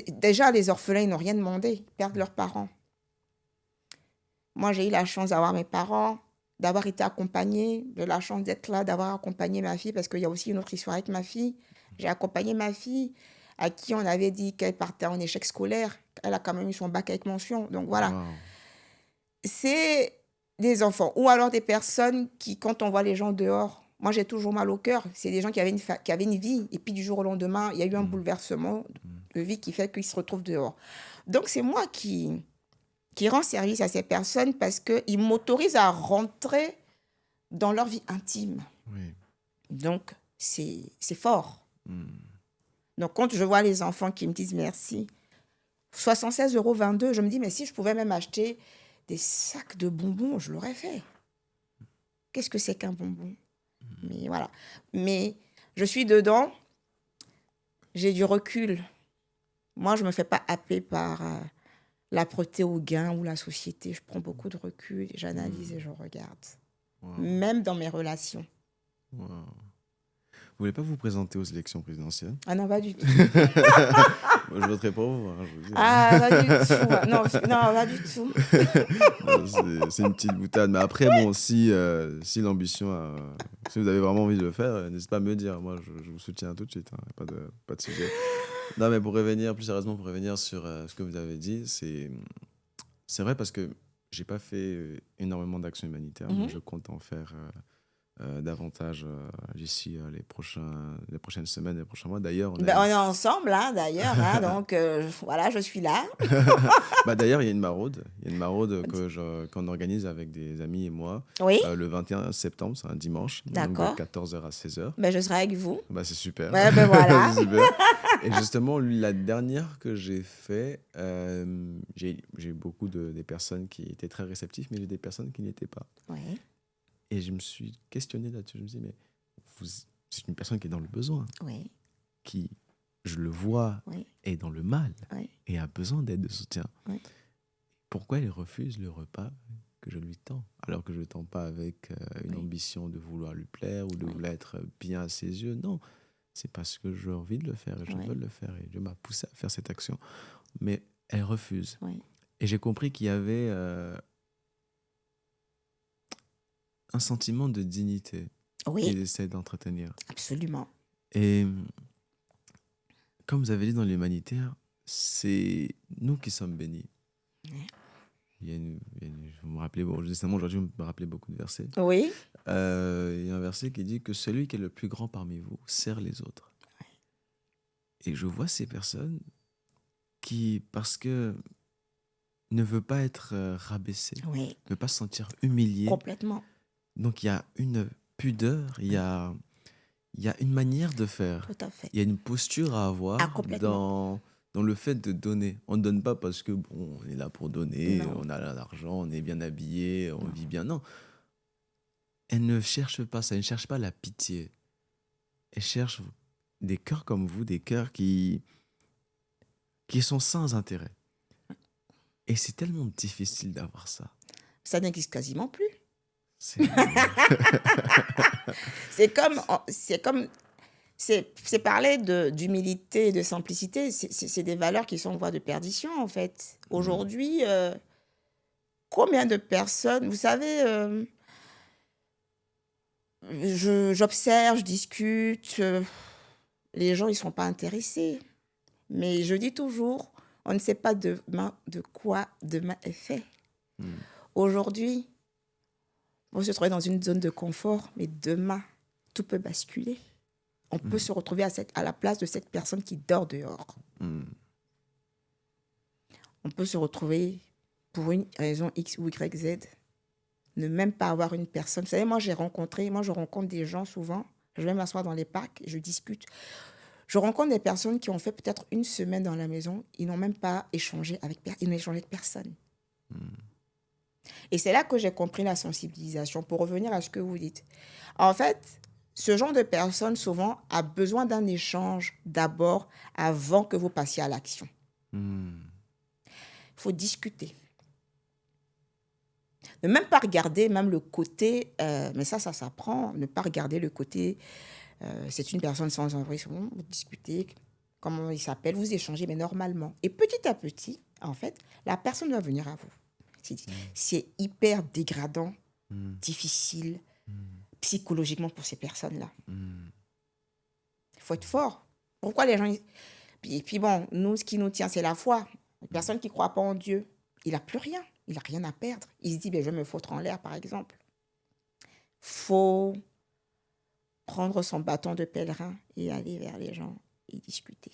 B: déjà, les orphelins, ils n'ont rien demandé. Ils perdent leurs parents. Moi, j'ai eu la chance d'avoir mes parents, d'avoir été accompagnée. J'ai la chance d'être là, d'avoir accompagné ma fille, parce qu'il y a aussi une autre histoire avec ma fille. J'ai accompagné ma fille, à qui on avait dit qu'elle partait en échec scolaire. Elle a quand même eu son bac avec mention. Donc voilà.
C: Wow.
B: C'est des enfants. Ou alors des personnes qui, quand on voit les gens dehors, moi j'ai toujours mal au cœur. C'est des gens qui avaient une vie. Et puis du jour au lendemain, il y a eu un bouleversement de vie qui fait qu'ils se retrouvent dehors. Donc c'est moi qui rend service à ces personnes parce qu'ils m'autorisent à rentrer dans leur vie intime.
C: Oui.
B: Donc c'est fort.
C: Mm.
B: Donc quand je vois les enfants qui me disent merci, 76,22 €, je me dis, mais si je pouvais même acheter des sacs de bonbons, je l'aurais fait. Qu'est-ce que c'est qu'un bonbon? Mais voilà. Mais je suis dedans, j'ai du recul. Moi, je ne me fais pas happer par l'âpreté au gain ou la société. Je prends beaucoup de recul, j'analyse et je regarde.
C: Wow.
B: Même dans mes relations.
C: Wow. Vous voulez pas vous présenter aux élections présidentielles?
B: Ah non, pas du tout.
C: Moi, je voterai pas vous, hein, je vous dis.
B: Ah, pas du tout. Non, pas du tout.
C: C'est une petite boutade. Mais après, bon, si l'ambition, si vous avez vraiment envie de le faire, n'hésitez pas à me le dire. Moi, je vous soutiens tout de suite. Hein. Pas de sujet. Non, mais plus sérieusement, pour revenir sur ce que vous avez dit, c'est vrai parce que j'ai pas fait énormément d'actions humanitaires, mais je compte en faire davantage d'ici les prochaines semaines, les prochains mois. D'ailleurs,
B: On est ensemble, hein, d'ailleurs. Hein, donc, voilà, je suis là.
C: D'ailleurs, il y a une maraude. Qu'on organise avec des amis et moi.
B: Oui.
C: Le 21 septembre, c'est un dimanche.
B: D'accord.
C: Donc de 14h à 16h.
B: Je serai avec vous.
C: C'est super.
B: Ouais, voilà.
C: C'est super. Et justement, la dernière que j'ai fait, j'ai eu beaucoup des personnes qui étaient très réceptives, mais j'ai des personnes qui n'y étaient pas.
B: Oui.
C: Et je me suis questionné là-dessus. Je me suis dit, mais c'est une personne qui est dans le besoin,
B: Oui.
C: qui, je le vois,
B: Oui.
C: est dans le mal
B: Oui.
C: et a besoin d'aide, de soutien.
B: Oui.
C: Pourquoi elle refuse le repas que je lui tends, alors que je ne le tends pas avec une ambition de vouloir lui plaire ou de vouloir être bien à ses yeux? Non, c'est parce que j'ai envie de le faire et je veux le faire et Dieu m'a poussé à faire cette action. Mais elle refuse.
B: Oui.
C: Et j'ai compris qu'il y avait un sentiment de dignité qu'il essaie d'entretenir.
B: Absolument.
C: Et comme vous avez dit dans l'humanitaire, c'est nous qui sommes bénis.
B: Oui.
C: Vous me rappelez, justement aujourd'hui, vous me rappelez beaucoup de versets.
B: Oui.
C: Il y a un verset qui dit que celui qui est le plus grand parmi vous sert les autres.
B: Oui.
C: Et je vois ces personnes qui, parce que ne veut pas être rabaissé, ne veut pas se sentir humilié.
B: Complètement.
C: Donc il y a une pudeur, il y a une manière de faire.
B: Tout à fait.
C: Il y a une posture à avoir dans le fait de donner. On ne donne pas parce que, bon, on est là pour donner,
B: Non,
C: on a l'argent, on est bien habillé, on
B: non.
C: vit bien. Non, elle ne cherche pas ça, elle ne cherche pas la pitié. Elle cherche des cœurs comme vous, des cœurs qui sont sans intérêt. Et c'est tellement difficile d'avoir ça.
B: Ça n'existe quasiment plus.
C: C'est...
B: C'est parler d'humilité et de simplicité. C'est des valeurs qui sont en voie de perdition, en fait. Aujourd'hui, combien de personnes, vous savez, j'observe, je discute, les gens, ils ne sont pas intéressés. Mais je dis toujours, on ne sait pas demain de quoi demain est fait.
C: Mm.
B: Aujourd'hui, on se trouve dans une zone de confort, mais demain, tout peut basculer. On peut se retrouver à la place de cette personne qui dort dehors.
C: Mm.
B: On peut se retrouver pour une raison X ou Y, Z, ne même pas avoir une personne. Vous savez, moi, je rencontre des gens souvent. Je vais m'asseoir dans les parcs, je discute. Je rencontre des personnes qui ont fait peut-être une semaine dans la maison. Ils n'ont même pas échangé ils n'ont échangé avec personne. Et c'est là que j'ai compris la sensibilisation. Pour revenir à ce que vous dites. En fait, ce genre de personne, souvent, a besoin d'un échange d'abord avant que vous passiez à l'action.
C: Mm.
B: Il faut discuter. Ne même pas regarder même le côté, mais ça s'apprend, ne pas regarder le côté, c'est une personne sans envie, vous discutez, comment il s'appelle, vous échangez, mais normalement. Et petit à petit, en fait, la personne va venir à vous. C'est hyper dégradant, difficile, psychologiquement pour ces personnes-là. Il faut être fort. Pourquoi les gens... Et puis bon, nous, ce qui nous tient, c'est la foi. Une personne qui ne croit pas en Dieu, il n'a plus rien. Il n'a rien à perdre. Il se dit, ben, je vais me foutre en l'air, par exemple. Il faut prendre son bâton de pèlerin et aller vers les gens et discuter.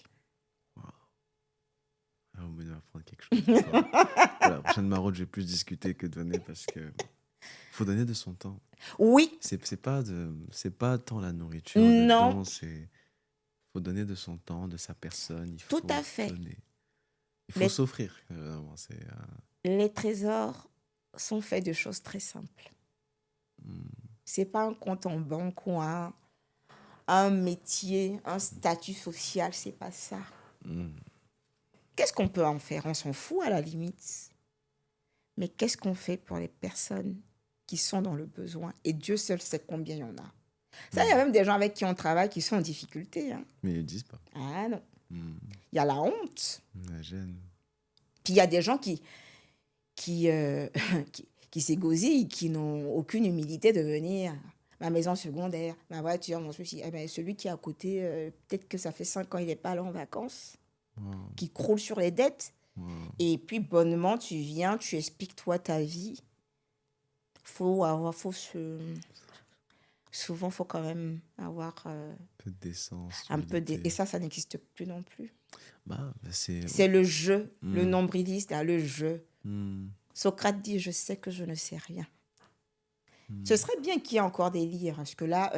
C: Vous venez m'apprendre quelque chose. Pour la prochaine maraude, je vais plus discuter que donner parce que faut donner de son temps.
B: Oui.
C: C'est pas tant la nourriture,
B: Non.
C: le don, c'est faut donner de son temps, de sa personne. Il
B: Tout
C: faut
B: à fait.
C: donner. Il faut s'offrir.
B: Les trésors sont faits de choses très simples. C'est pas un compte en banque ou un métier, un statut social, c'est pas ça. Qu'est-ce qu'on peut en faire? On s'en fout à la limite. Mais qu'est-ce qu'on fait pour les personnes qui sont dans le besoin? Et Dieu seul sait combien il y en a. Ça, il y a même des gens avec qui on travaille qui sont en difficulté. Hein.
C: Mais ils ne disent pas.
B: Ah non. Il y a la honte.
C: La gêne.
B: Puis il y a des gens qui s'égosillent, qui n'ont aucune humilité de venir. Ma maison secondaire, ma voiture, mon souci. Eh ben, celui qui est à côté, peut-être que ça fait 5 ans, il n'est pas là en vacances, qui croule sur les dettes. Et puis, bonnement, tu viens, tu expliques, toi, ta vie. Souvent, il faut quand même avoir
C: un peu de décence.
B: Et ça n'existe plus non plus.
C: C'est
B: le jeu, le nombriliste, là, le jeu. Socrate dit, je sais que je ne sais rien. Ce serait bien qu'il y ait encore des livres, parce que là,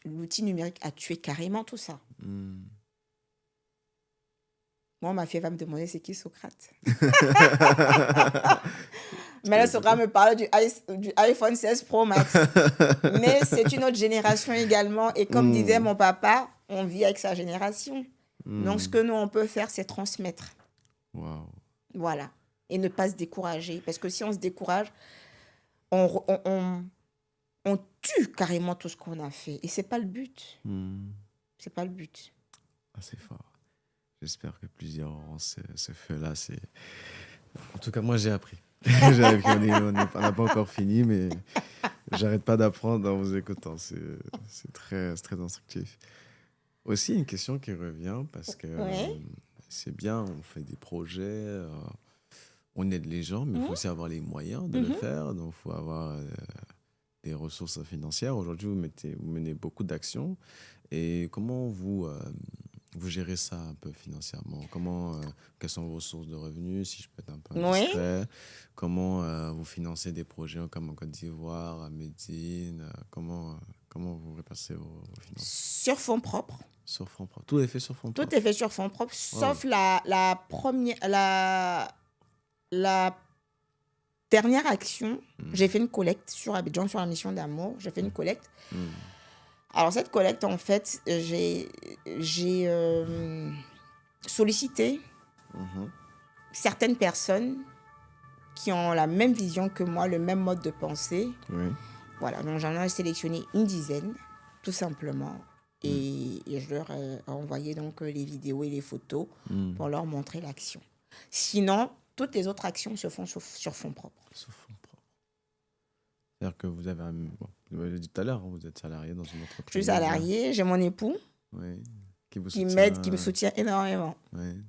B: l'outil numérique a tué carrément tout ça. Moi, ma fille va me demander c'est qui Socrate. Mais là, Socrate me parle du iPhone 16 Pro Max. Mais c'est une autre génération également. Et comme disait mon papa, on vit avec sa génération. Donc, ce que nous, on peut faire, c'est transmettre. Voilà. Et ne pas se décourager. Parce que si on se décourage, on tue carrément tout ce qu'on a fait. Et ce n'est pas le but. C'est pas le but.
C: C'est fort. J'espère que plusieurs auront ce feu-là. En tout cas, moi, j'ai appris. On n'a pas encore fini, mais j'arrête pas d'apprendre en vous écoutant. C'est très instructif. Aussi, une question qui revient, parce que c'est bien, on fait des projets, on aide les gens, mais il faut aussi avoir les moyens de le faire. Donc, il faut avoir des ressources financières. Aujourd'hui, vous menez beaucoup d'actions. Et comment vous Vous gérez ça un peu financièrement? Comment, quelles sont vos sources de revenus, si je peux être un peu
B: Oui,
C: indiscret? Comment vous financez des projets comme en Côte d'Ivoire, à Médine? Comment vous répartissez vos finances?
B: sur fonds propres.
C: Sur fonds propres. Tout est fait sur fonds
B: Tout
C: propres.
B: est fait sur fonds propres,
C: Wow.
B: sauf la dernière action. J'ai fait une collecte sur Abidjan, sur la mission d'amour. J'ai fait une collecte.
C: Hmm.
B: Alors, cette collecte, en fait, j'ai sollicité
C: Mhm.
B: certaines personnes qui ont la même vision que moi, le même mode de pensée.
C: Oui.
B: Voilà, donc j'en ai sélectionné une dizaine, tout simplement. Et je leur ai envoyé donc les vidéos et les photos
C: Hmm.
B: pour leur montrer l'action. Sinon, toutes les autres actions se font sur fonds propres.
C: Sur fonds propres. C'est-à-dire que vous avez bon, vous l'avez dit tout à l'heure, hein, vous êtes salarié dans une
B: Je
C: entreprise.
B: suis salariée, j'ai mon époux
C: Oui. Qui vous
B: qui
C: soutient.
B: m'aide, qui me soutient énormément
C: Oui.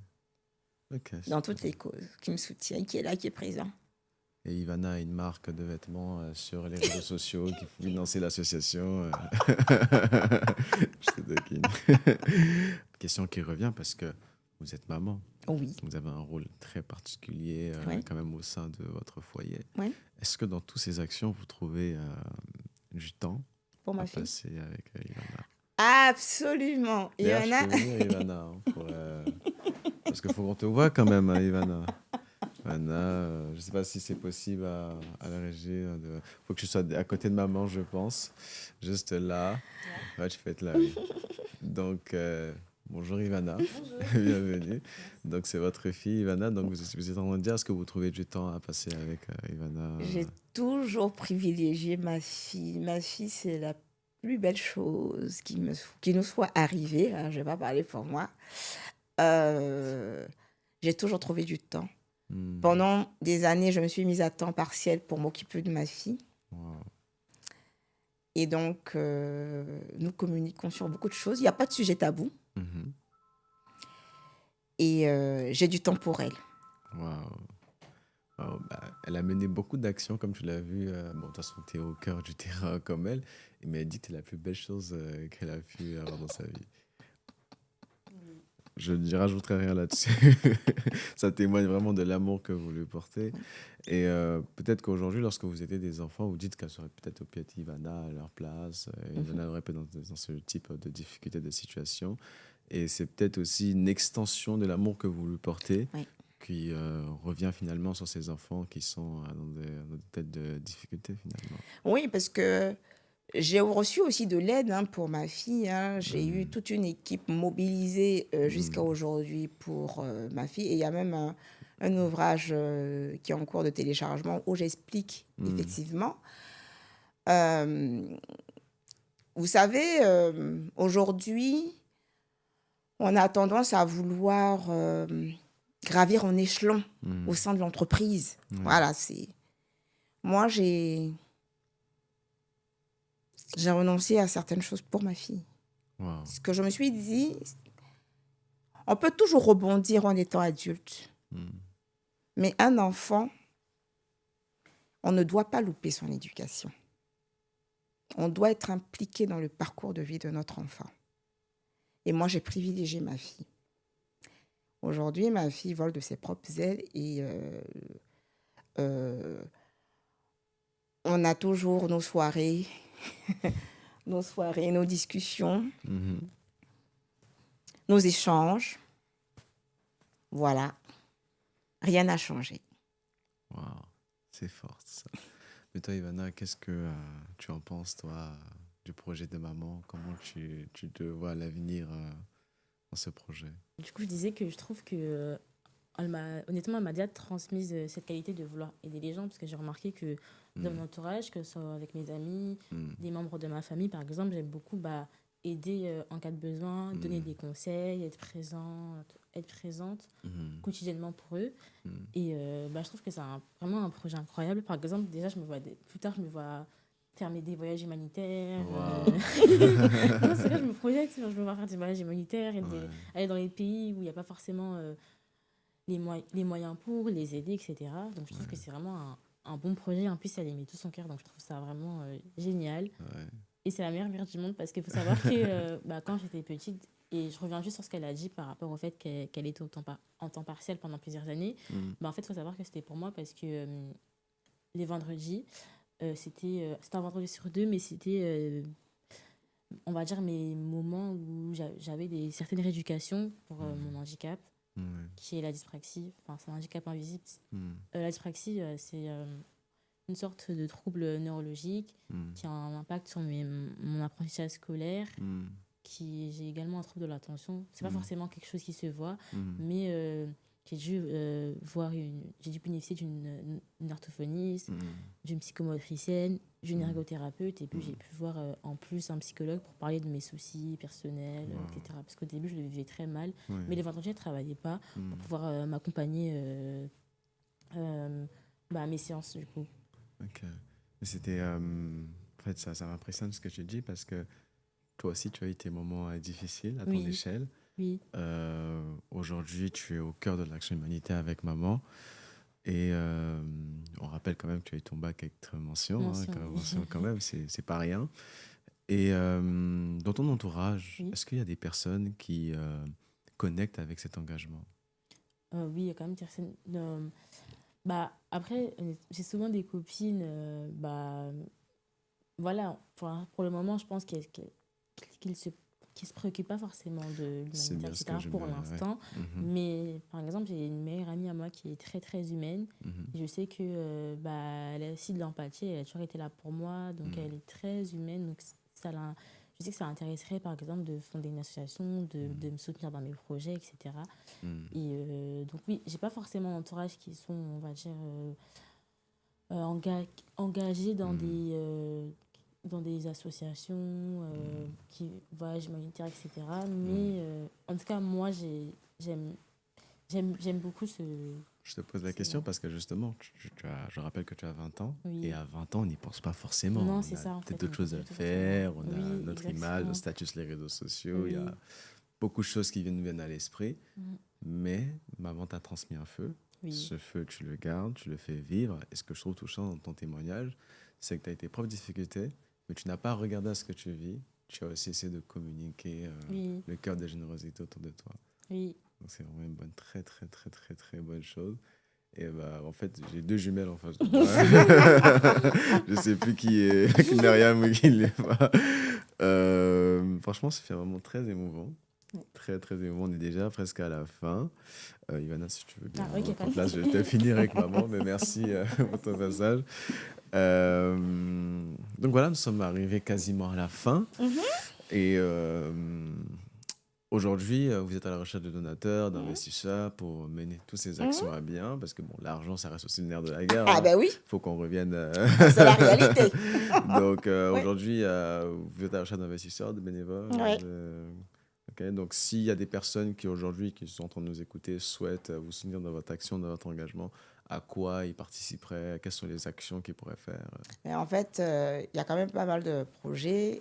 C: Ok.
B: dans toutes les causes, qui me soutient, qui est là, qui est présent.
C: Et Ivana a une marque de vêtements sur les réseaux sociaux qui finance l'association. Je te taquine. Question qui revient parce que vous êtes maman.
B: Oui,
C: Vous avez un rôle très particulier
B: Ouais.
C: quand même au sein de votre foyer.
B: Ouais.
C: Est-ce que dans toutes ces actions, vous trouvez du temps
B: pour
C: à
B: ma fille.
C: passer avec Ivana?
B: Absolument.
C: D'ailleurs,
B: Ivana,
C: je peux venir, Ivana, hein, parce qu'il faut qu'on te voit quand même, hein, Ivana. Ivana, je ne sais pas si c'est possible à la régie. Il faut que tu sois à côté de maman, je pense. Juste là. Ouais, tu peux être là, oui. Donc, bonjour Ivana.
D: Bonjour.
C: Bienvenue. Donc, c'est votre fille, Ivana. Donc, vous êtes en train de dire, est-ce que vous trouvez du temps à passer avec Ivana?
B: j'ai toujours privilégié ma fille. Ma fille, c'est la plus belle chose qui nous soit arrivée. Hein, je ne vais pas parler pour moi. J'ai toujours trouvé du temps.
C: Hmm.
B: Pendant des années, je me suis mise à temps partiel pour m'occuper de ma fille.
C: Wow.
B: Et donc, nous communiquons sur beaucoup de choses. Il n'y a pas de sujet tabou.
C: Mhm.
B: Et j'ai du temps pour elle.
C: Waouh. Waouh, bah, elle a mené beaucoup d'actions, comme tu l'as vu. Bon, de toute façon, tu es au cœur du terrain comme elle. Mais elle dit que c'est la plus belle chose qu'elle a pu avoir dans sa vie. Je ne rajouterai rien là-dessus. Ça témoigne vraiment de l'amour que vous lui portez. Et peut-être qu'aujourd'hui, lorsque vous étiez des enfants, vous dites qu'elle serait peut-être au pied d'Ivana à leur place. Ivana aurait peut-être dans ce type de difficulté, de situation. Et c'est peut-être aussi une extension de l'amour que vous lui portez,
B: Oui.
C: qui revient finalement sur ces enfants qui sont dans des têtes de difficultés finalement.
B: Oui, parce que j'ai reçu aussi de l'aide pour ma fille. Hein. J'ai eu toute une équipe mobilisée jusqu'à aujourd'hui pour ma fille. Et il y a même un ouvrage qui est en cours de téléchargement où j'explique effectivement. Vous savez, aujourd'hui, on a tendance à vouloir gravir en échelon au sein de l'entreprise.
C: Ouais.
B: Voilà, c'est... Moi, j'ai renoncé à certaines choses pour ma fille.
C: Wow.
B: Ce que je me suis dit, on peut toujours rebondir en étant adulte. Mais un enfant, on ne doit pas louper son éducation. On doit être impliqué dans le parcours de vie de notre enfant. Et moi, j'ai privilégié ma fille. Aujourd'hui, ma fille vole de ses propres ailes et on a toujours nos soirées, nos discussions, nos échanges. Voilà. Rien n'a changé.
C: Wow. C'est fort ça. Mais toi, Ivana, qu'est-ce que tu en penses, toi, du projet de maman? Comment tu te vois à l'avenir dans ce projet?
D: Du coup, je disais que je trouve que, honnêtement, elle m'a déjà transmise cette qualité de vouloir aider les gens, parce que j'ai remarqué que dans mon entourage, que ce soit avec mes amis, des membres de ma famille, par exemple, j'aime beaucoup aider en cas de besoin, donner des conseils, être présente quotidiennement pour eux. Et je trouve que c'est vraiment un projet incroyable. Par exemple, déjà, plus tard, je me vois faire des voyages humanitaires.
C: Wow.
D: Non, c'est vrai, je me projette, je me vois faire des voyages humanitaires, aller dans les pays où il n'y a pas forcément les moyens pour les aider, etc. Donc, je trouve que c'est vraiment un bon projet. En plus, elle y met tout son cœur, donc je trouve ça vraiment génial.
C: Ouais.
D: Et c'est la meilleure mère du monde parce qu'il faut savoir que quand j'étais petite, et je reviens juste sur ce qu'elle a dit par rapport au fait qu'elle était en temps partiel pendant plusieurs années, en fait, il faut savoir que c'était pour moi parce que les vendredis, c'était un vendredi sur deux, mais c'était, on va dire, mes moments où j'avais certaines rééducations pour mon handicap, qui est la dyspraxie. Enfin, c'est un handicap invisible. La dyspraxie, c'est une sorte de trouble neurologique qui a un impact sur mon apprentissage scolaire. J'ai également un trouble de l'attention. C'est pas forcément quelque chose qui se voit, mais j'ai dû j'ai dû bénéficier d'une orthophoniste, d'une psychomotricienne, d'une ergothérapeute, et puis j'ai pu voir en plus un psychologue pour parler de mes soucis personnels, etc. Parce qu'au début, je le vivais très mal, mais les vendredis, je ne travaillais pas pour pouvoir m'accompagner à mes séances, du coup.
C: Ok. Mais c'était... en fait, ça m'impressionne ce que tu dis parce que toi aussi, tu as eu tes moments difficiles à ton échelle.
D: Oui.
C: Aujourd'hui, tu es au cœur de l'action humanitaire avec maman. Et on rappelle quand même que tu as eu ton bac avec mention. Mention quand même, c'est pas rien. Et dans ton entourage, est-ce qu'il y a des personnes qui connectent avec cet engagement?
D: Oui, il y a quand même des personnes... après, j'ai souvent des copines... voilà, pour le moment, je pense qu'ils se préoccupent pas forcément de l'humanitaire, etc. pour l'instant. Mais par exemple, j'ai une meilleure amie à moi qui est très, très humaine. Et je sais que elle a aussi de l'empathie. Elle a toujours été là pour moi. Donc, elle est très humaine. Donc, je sais que ça l'intéresserait, par exemple, de fonder une association, de me soutenir dans mes projets, etc. Et donc, oui, j'ai pas forcément un entourage qui sont, on va dire, engagés dans des associations qui voyagent humanitaires, etc. Mais en tout cas, moi, j'aime beaucoup ce...
C: Je te pose la question parce que justement, je rappelle que tu as 20 ans. Et à 20 ans, on n'y pense pas forcément.
D: Non, c'est ça.
C: On a peut-être d'autres choses à faire. On a notre image, notre statut sur les réseaux sociaux. Il y a beaucoup de choses qui nous viennent à l'esprit. Mais maman t'a transmis un feu. Ce feu, tu le gardes, tu le fais vivre. Et ce que je trouve touchant dans ton témoignage, c'est que tu as été preuve de difficulté, mais tu n'as pas regardé à ce que tu vis. Tu as aussi essayé de communiquer le cœur de générosité autour de toi.
D: Oui.
C: Donc c'est vraiment une très, très, très, très, très bonne chose. Et en fait, j'ai 2 jumelles en face de moi. Je ne sais plus qui est Myriam ou qui ne l'est pas. Franchement, c'est vraiment très émouvant. Très, très émouvant. On est déjà presque à la fin. Ivana, si tu veux bien prendre ta place, je vais finir avec maman, mais merci pour ton passage. Donc voilà, nous sommes arrivés quasiment à la fin. Et aujourd'hui, vous êtes à la recherche de donateurs, d'investisseurs pour mener toutes ces actions à bien, parce que l'argent, ça reste aussi le nerf de la guerre.
B: Ah ben oui.
C: Il faut qu'on revienne.
B: C'est la réalité.
C: Donc aujourd'hui, vous êtes à la recherche d'investisseurs, de bénévoles. Okay. Donc s'il y a des personnes qui aujourd'hui, qui sont en train de nous écouter, souhaitent vous soutenir dans votre action, dans votre engagement, à quoi ils participeraient? Quelles sont les actions qu'ils pourraient faire?
B: Mais en fait, il y a quand même pas mal de projets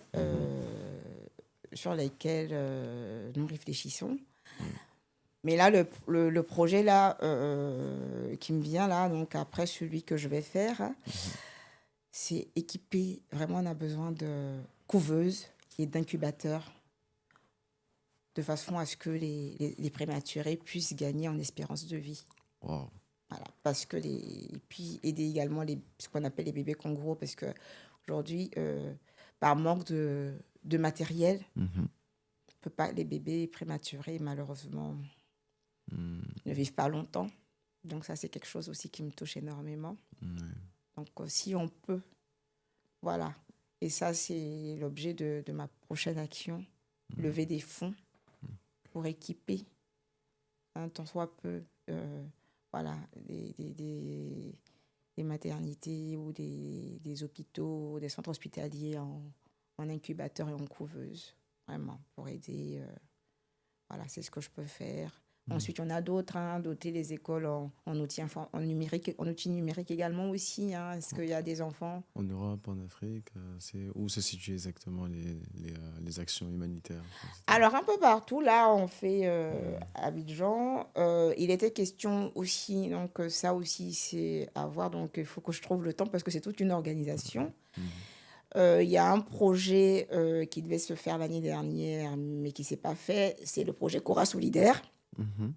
B: sur lesquels nous réfléchissons. Mais là, le projet là, qui me vient là, donc après celui que je vais faire, c'est équiper, vraiment on a besoin de couveuses et d'incubateurs de façon à ce que les prématurés puissent gagner en espérance de vie.
C: Wow.
B: Voilà, parce que et puis aider également ce qu'on appelle les bébés kangourous, parce qu'aujourd'hui, par manque de matériel, peut pas, les bébés prématurés, malheureusement, ne vivent pas longtemps. Donc ça, c'est quelque chose aussi qui me touche énormément. Donc si on peut, voilà. Et ça, c'est l'objet de ma prochaine action, lever des fonds pour équiper, tant soit peu, voilà, des maternités ou des hôpitaux, des centres hospitaliers en incubateur et en couveuse, vraiment, pour aider. Voilà, c'est ce que je peux faire. Ensuite, on a d'autres, doter les écoles en outils numériques également aussi. Est-ce qu'il y a des enfants?
C: En Europe, en Afrique, où se situent exactement les actions humanitaires?
B: Alors, un peu partout. Là, on fait Abidjan. Il était question aussi, donc ça aussi, c'est à voir. Donc, il faut que je trouve le temps parce que c'est toute une organisation. Il y a un projet qui devait se faire l'année dernière, mais qui ne s'est pas fait. C'est le projet Cora Solidaire.
C: Mhm.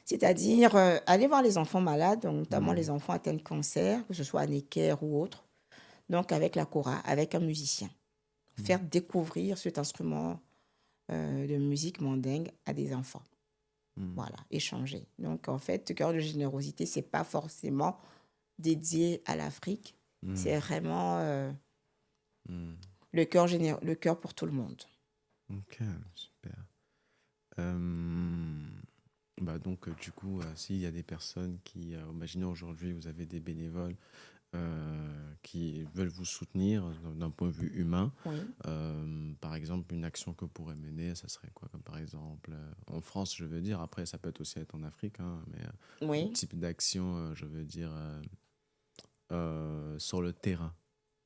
B: C'est-à-dire aller voir les enfants malades, donc notamment les enfants atteints de cancer, que ce soit à Necker ou autre. Donc avec la Cora, avec un musicien. Faire découvrir cet instrument de musique mandingue à des enfants. Voilà, échanger. Donc en fait, Cœur de générosité, c'est pas forcément dédié à l'Afrique. C'est vraiment le cœur pour tout le monde.
C: Ok, super. Bah donc, du coup, s'il y a des personnes qui, imaginons aujourd'hui, vous avez des bénévoles qui veulent vous soutenir d'un point de vue humain,
B: Oui.
C: par exemple, une action que vous pourrez mener, ça serait quoi? Comme par exemple, en France, je veux dire, après, ça peut aussi être en Afrique, hein, mais le
B: Oui.
C: type d'action, je veux dire, sur le terrain.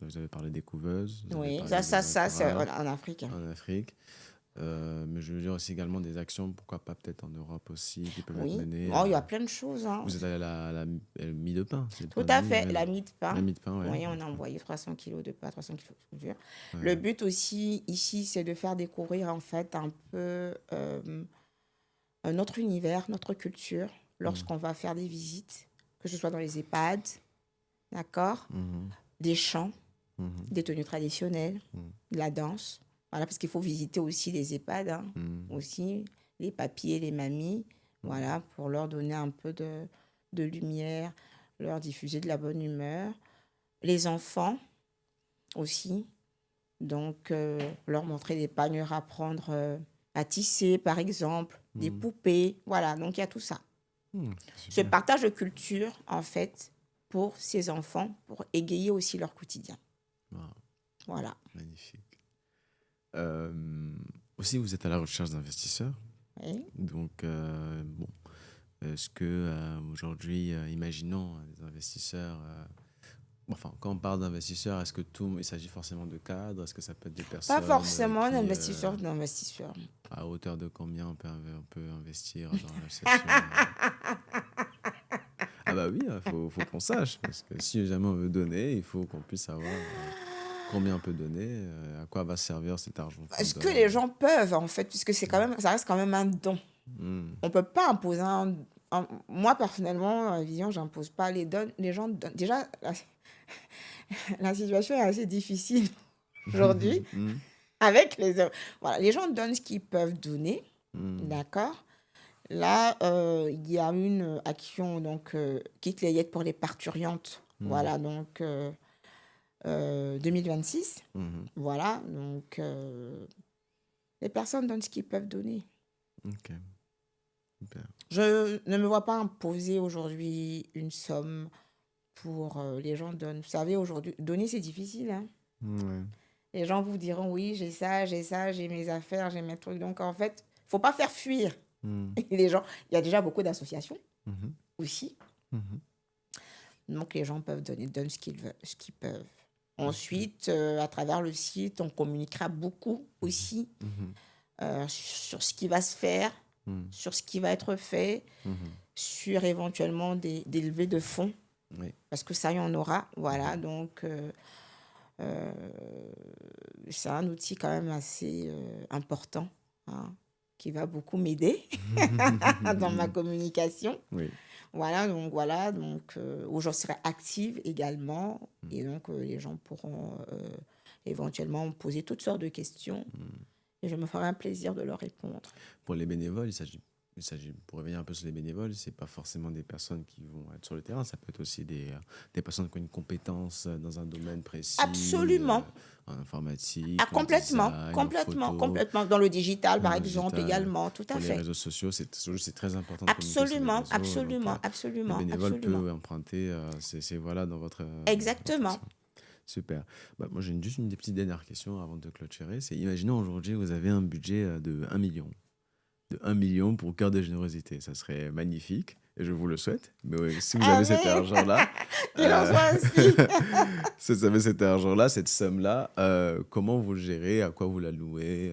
C: Vous avez parlé des couveuses, vous avez
B: Oui,
C: parlé de la
B: ça c'est
C: chorale
B: en Afrique.
C: en Afrique. Mais je veux dire aussi également des actions, pourquoi pas peut-être en Europe aussi, qui peuvent être
B: Oui.
C: menées.
B: Oh, il y a plein de choses. Hein.
C: Vous êtes allé à la mie de pain, c'est le
B: Tout
C: pain
B: à
C: de mie,
B: fait.
C: ouais,
B: La mie de pain.
C: la mie de pain, ouais.
B: Oui, on a envoyé 300 kilos de pain, 300 kilos de soudure.
C: Ouais.
B: Le but aussi, ici, c'est de faire découvrir, en fait, un peu notre univers, notre culture, lorsqu'on va faire des visites, que ce soit dans les EHPAD, d'accord, des chants, des tenues traditionnelles, de la danse. Voilà, parce qu'il faut visiter aussi les EHPAD, hein, aussi, les papiers, les mamies, voilà, pour leur donner un peu de lumière, leur diffuser de la bonne humeur. Les enfants aussi, donc leur montrer des paniers à apprendre à tisser, par exemple, des poupées, voilà, donc il y a tout ça. Ce
C: Super.
B: partage de culture, en fait, pour ces enfants, pour égayer aussi leur quotidien.
C: Wow,
B: Voilà.
C: magnifique. Aussi, vous êtes à la recherche d'investisseurs.
B: Oui.
C: Donc, bon, est-ce que aujourd'hui, imaginons des investisseurs. Enfin, quand on parle d'investisseurs, est-ce que il s'agit forcément de cadres? Est-ce que ça peut être des personnes
B: Pas forcément
C: qui,
B: d'investisseurs.
C: à hauteur de combien on peut investir dans l'association Ah bah oui, il faut qu'on sache, parce que si jamais on veut donner, il faut qu'on puisse savoir combien on peut donner, à quoi va servir cet argent qu'on
B: Est-ce que
C: donne.
B: les gens peuvent, en fait, puisque c'est quand même, ça reste quand même un don. On ne peut pas imposer moi, personnellement, dans ma vision, je n'impose pas les dons. Les gens donnent. Déjà, la situation est assez difficile aujourd'hui avec les hommes. Voilà, les gens donnent ce qu'ils peuvent donner, d'accord. Là, il y a une action, donc, quitte les yettes pour les parturiantes, voilà, donc, 2026, voilà, donc, les personnes donnent ce qu'ils peuvent donner.
C: Ok, super.
B: Je ne me vois pas imposer aujourd'hui une somme pour les gens donnent. Vous savez, aujourd'hui, donner, c'est difficile, hein.
C: Ouais.
B: Les gens vous diront, oui, j'ai ça, j'ai mes affaires, j'ai mes trucs. Donc, en fait, il ne faut pas faire fuir les gens. Il y a déjà beaucoup d'associations aussi. Donc, les gens peuvent donner, donnent ce qu'ils veulent, ce qu'ils peuvent. Ensuite, à travers le site, on communiquera beaucoup aussi sur ce qui va se faire, sur ce qui va être fait, sur éventuellement des levées de fonds.
C: Oui.
B: Parce que ça, il y en aura. Voilà, donc c'est un outil quand même assez important, hein, qui va beaucoup m'aider dans ma communication.
C: Oui.
B: Voilà, donc où j'en serai active également. Et donc, les gens pourront éventuellement me poser toutes sortes de questions. Et je me ferai un plaisir de leur répondre.
C: Pour les bénévoles, il s'agit, pour revenir un peu sur les bénévoles, c'est pas forcément des personnes qui vont être sur le terrain, ça peut être aussi des personnes qui ont une compétence dans un domaine précis.
B: Absolument.
C: En informatique,
B: Ah,
C: en
B: complètement,
C: design,
B: complètement,
C: en photo,
B: complètement. Dans le digital,
C: dans
B: par
C: le
B: exemple,
C: digital.
B: également, tout à
C: Pour les
B: fait.
C: réseaux sociaux, c'est très important de communiquer sur les
B: Absolument,
C: réseaux,
B: absolument,
C: donc,
B: absolument,
C: le bénévole
B: absolument.
C: peut emprunter, c'est voilà, dans votre
B: Exactement.
C: façon. Super. Bah, moi, j'ai juste une des petites dernières questions avant de clôturer. C'est, imaginons aujourd'hui, vous avez un budget de 1 million. De 1 million pour Cœur de générosité. Ça serait magnifique, et je vous le souhaite. Mais oui, si vous avez cet argent-là...
B: Il en soit aussi.
C: si vous avez cet argent-là, cette somme-là, comment vous le gérez? À quoi vous la louez?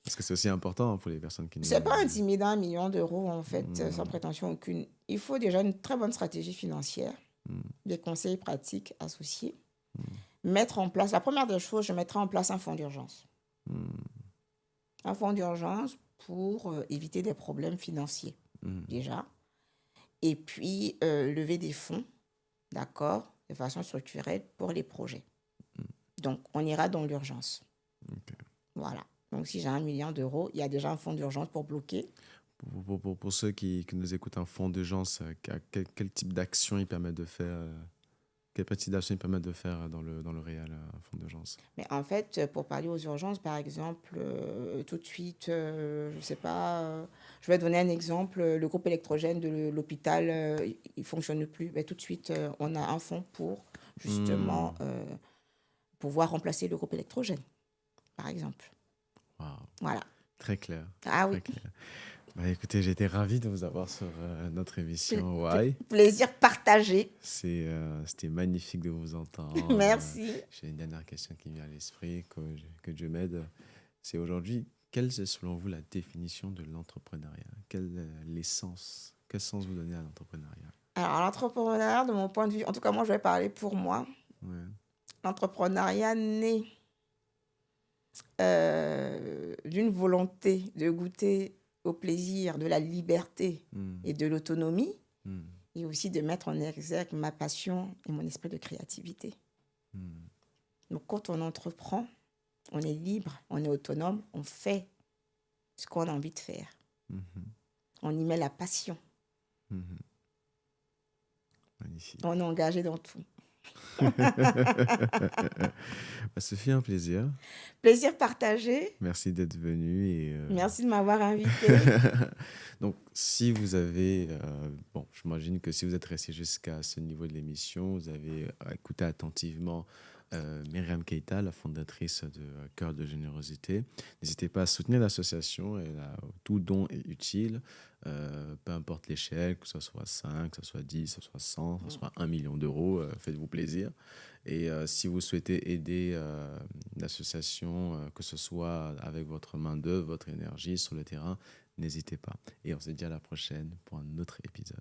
C: Parce que c'est aussi important pour les personnes qui nous...
B: C'est pas intimidant, 1 million d'euros, en fait, sans prétention aucune. Il faut déjà une très bonne stratégie financière, des conseils pratiques associés. mettre en place, la première des choses, je mettrai en place un fonds d'urgence.
C: Hmm.
B: Un fonds d'urgence pour éviter des problèmes financiers, déjà. Et puis, lever des fonds, d'accord, de façon structurelle pour les projets. Donc, on ira dans l'urgence.
C: Ok.
B: Voilà. Donc, si j'ai 1 million d'euros, il y a déjà un fonds d'urgence pour bloquer.
C: Pour ceux qui nous écoutent, un fonds d'urgence, quel type d'action il permet de faire quel petit d'action il permet de faire dans le réel, un fonds d'urgence?
B: Mais en fait, pour parler aux urgences, par exemple, tout de suite, je ne sais pas, je vais donner un exemple, le groupe électrogène de l'hôpital, il ne fonctionne plus. Mais tout de suite, on a un fonds pour justement pouvoir remplacer le groupe électrogène, par exemple.
C: Wow.
B: Voilà.
C: Très clair.
B: Ah
C: Très
B: oui.
C: clair. Bah, écoutez, j'étais ravi de vous avoir sur notre émission Why.
B: Plaisir partagé.
C: C'était magnifique de vous entendre.
B: Merci.
C: J'ai une dernière question qui me vient à l'esprit, que Dieu m'aide. C'est aujourd'hui, quelle est selon vous la définition de l'entrepreneuriat? Quelle est l'essence? Quel sens vous donnez à l'entrepreneuriat?
B: Alors, l'entrepreneuriat, de mon point de vue, en tout cas, moi, je vais parler pour moi.
C: Ouais.
B: L'entrepreneuriat naît d'une volonté de goûter au plaisir de la liberté et de l'autonomie, et aussi de mettre en exergue ma passion et mon esprit de créativité. Donc, quand on entreprend, on est libre, on est autonome, on fait ce qu'on a envie de faire. On y met la passion.
C: Magnifique.
B: On est engagé dans tout.
C: Ce fut un plaisir.
B: Plaisir partagé.
C: Merci d'être venu.
B: Merci de m'avoir invité.
C: Donc, si vous avez... j'imagine que si vous êtes resté jusqu'à ce niveau de l'émission, vous avez écouté attentivement Myriam Keita, la fondatrice de Cœur de Générosité. N'hésitez pas à soutenir l'association. Tout don est utile, peu importe l'échelle, que ce soit 5, que ce soit 10, que ce soit 100, que ce soit 1 million d'euros, faites-vous plaisir. Et si vous souhaitez aider l'association, que ce soit avec votre main-d'œuvre, votre énergie sur le terrain, n'hésitez pas. Et on se dit à la prochaine pour un autre épisode.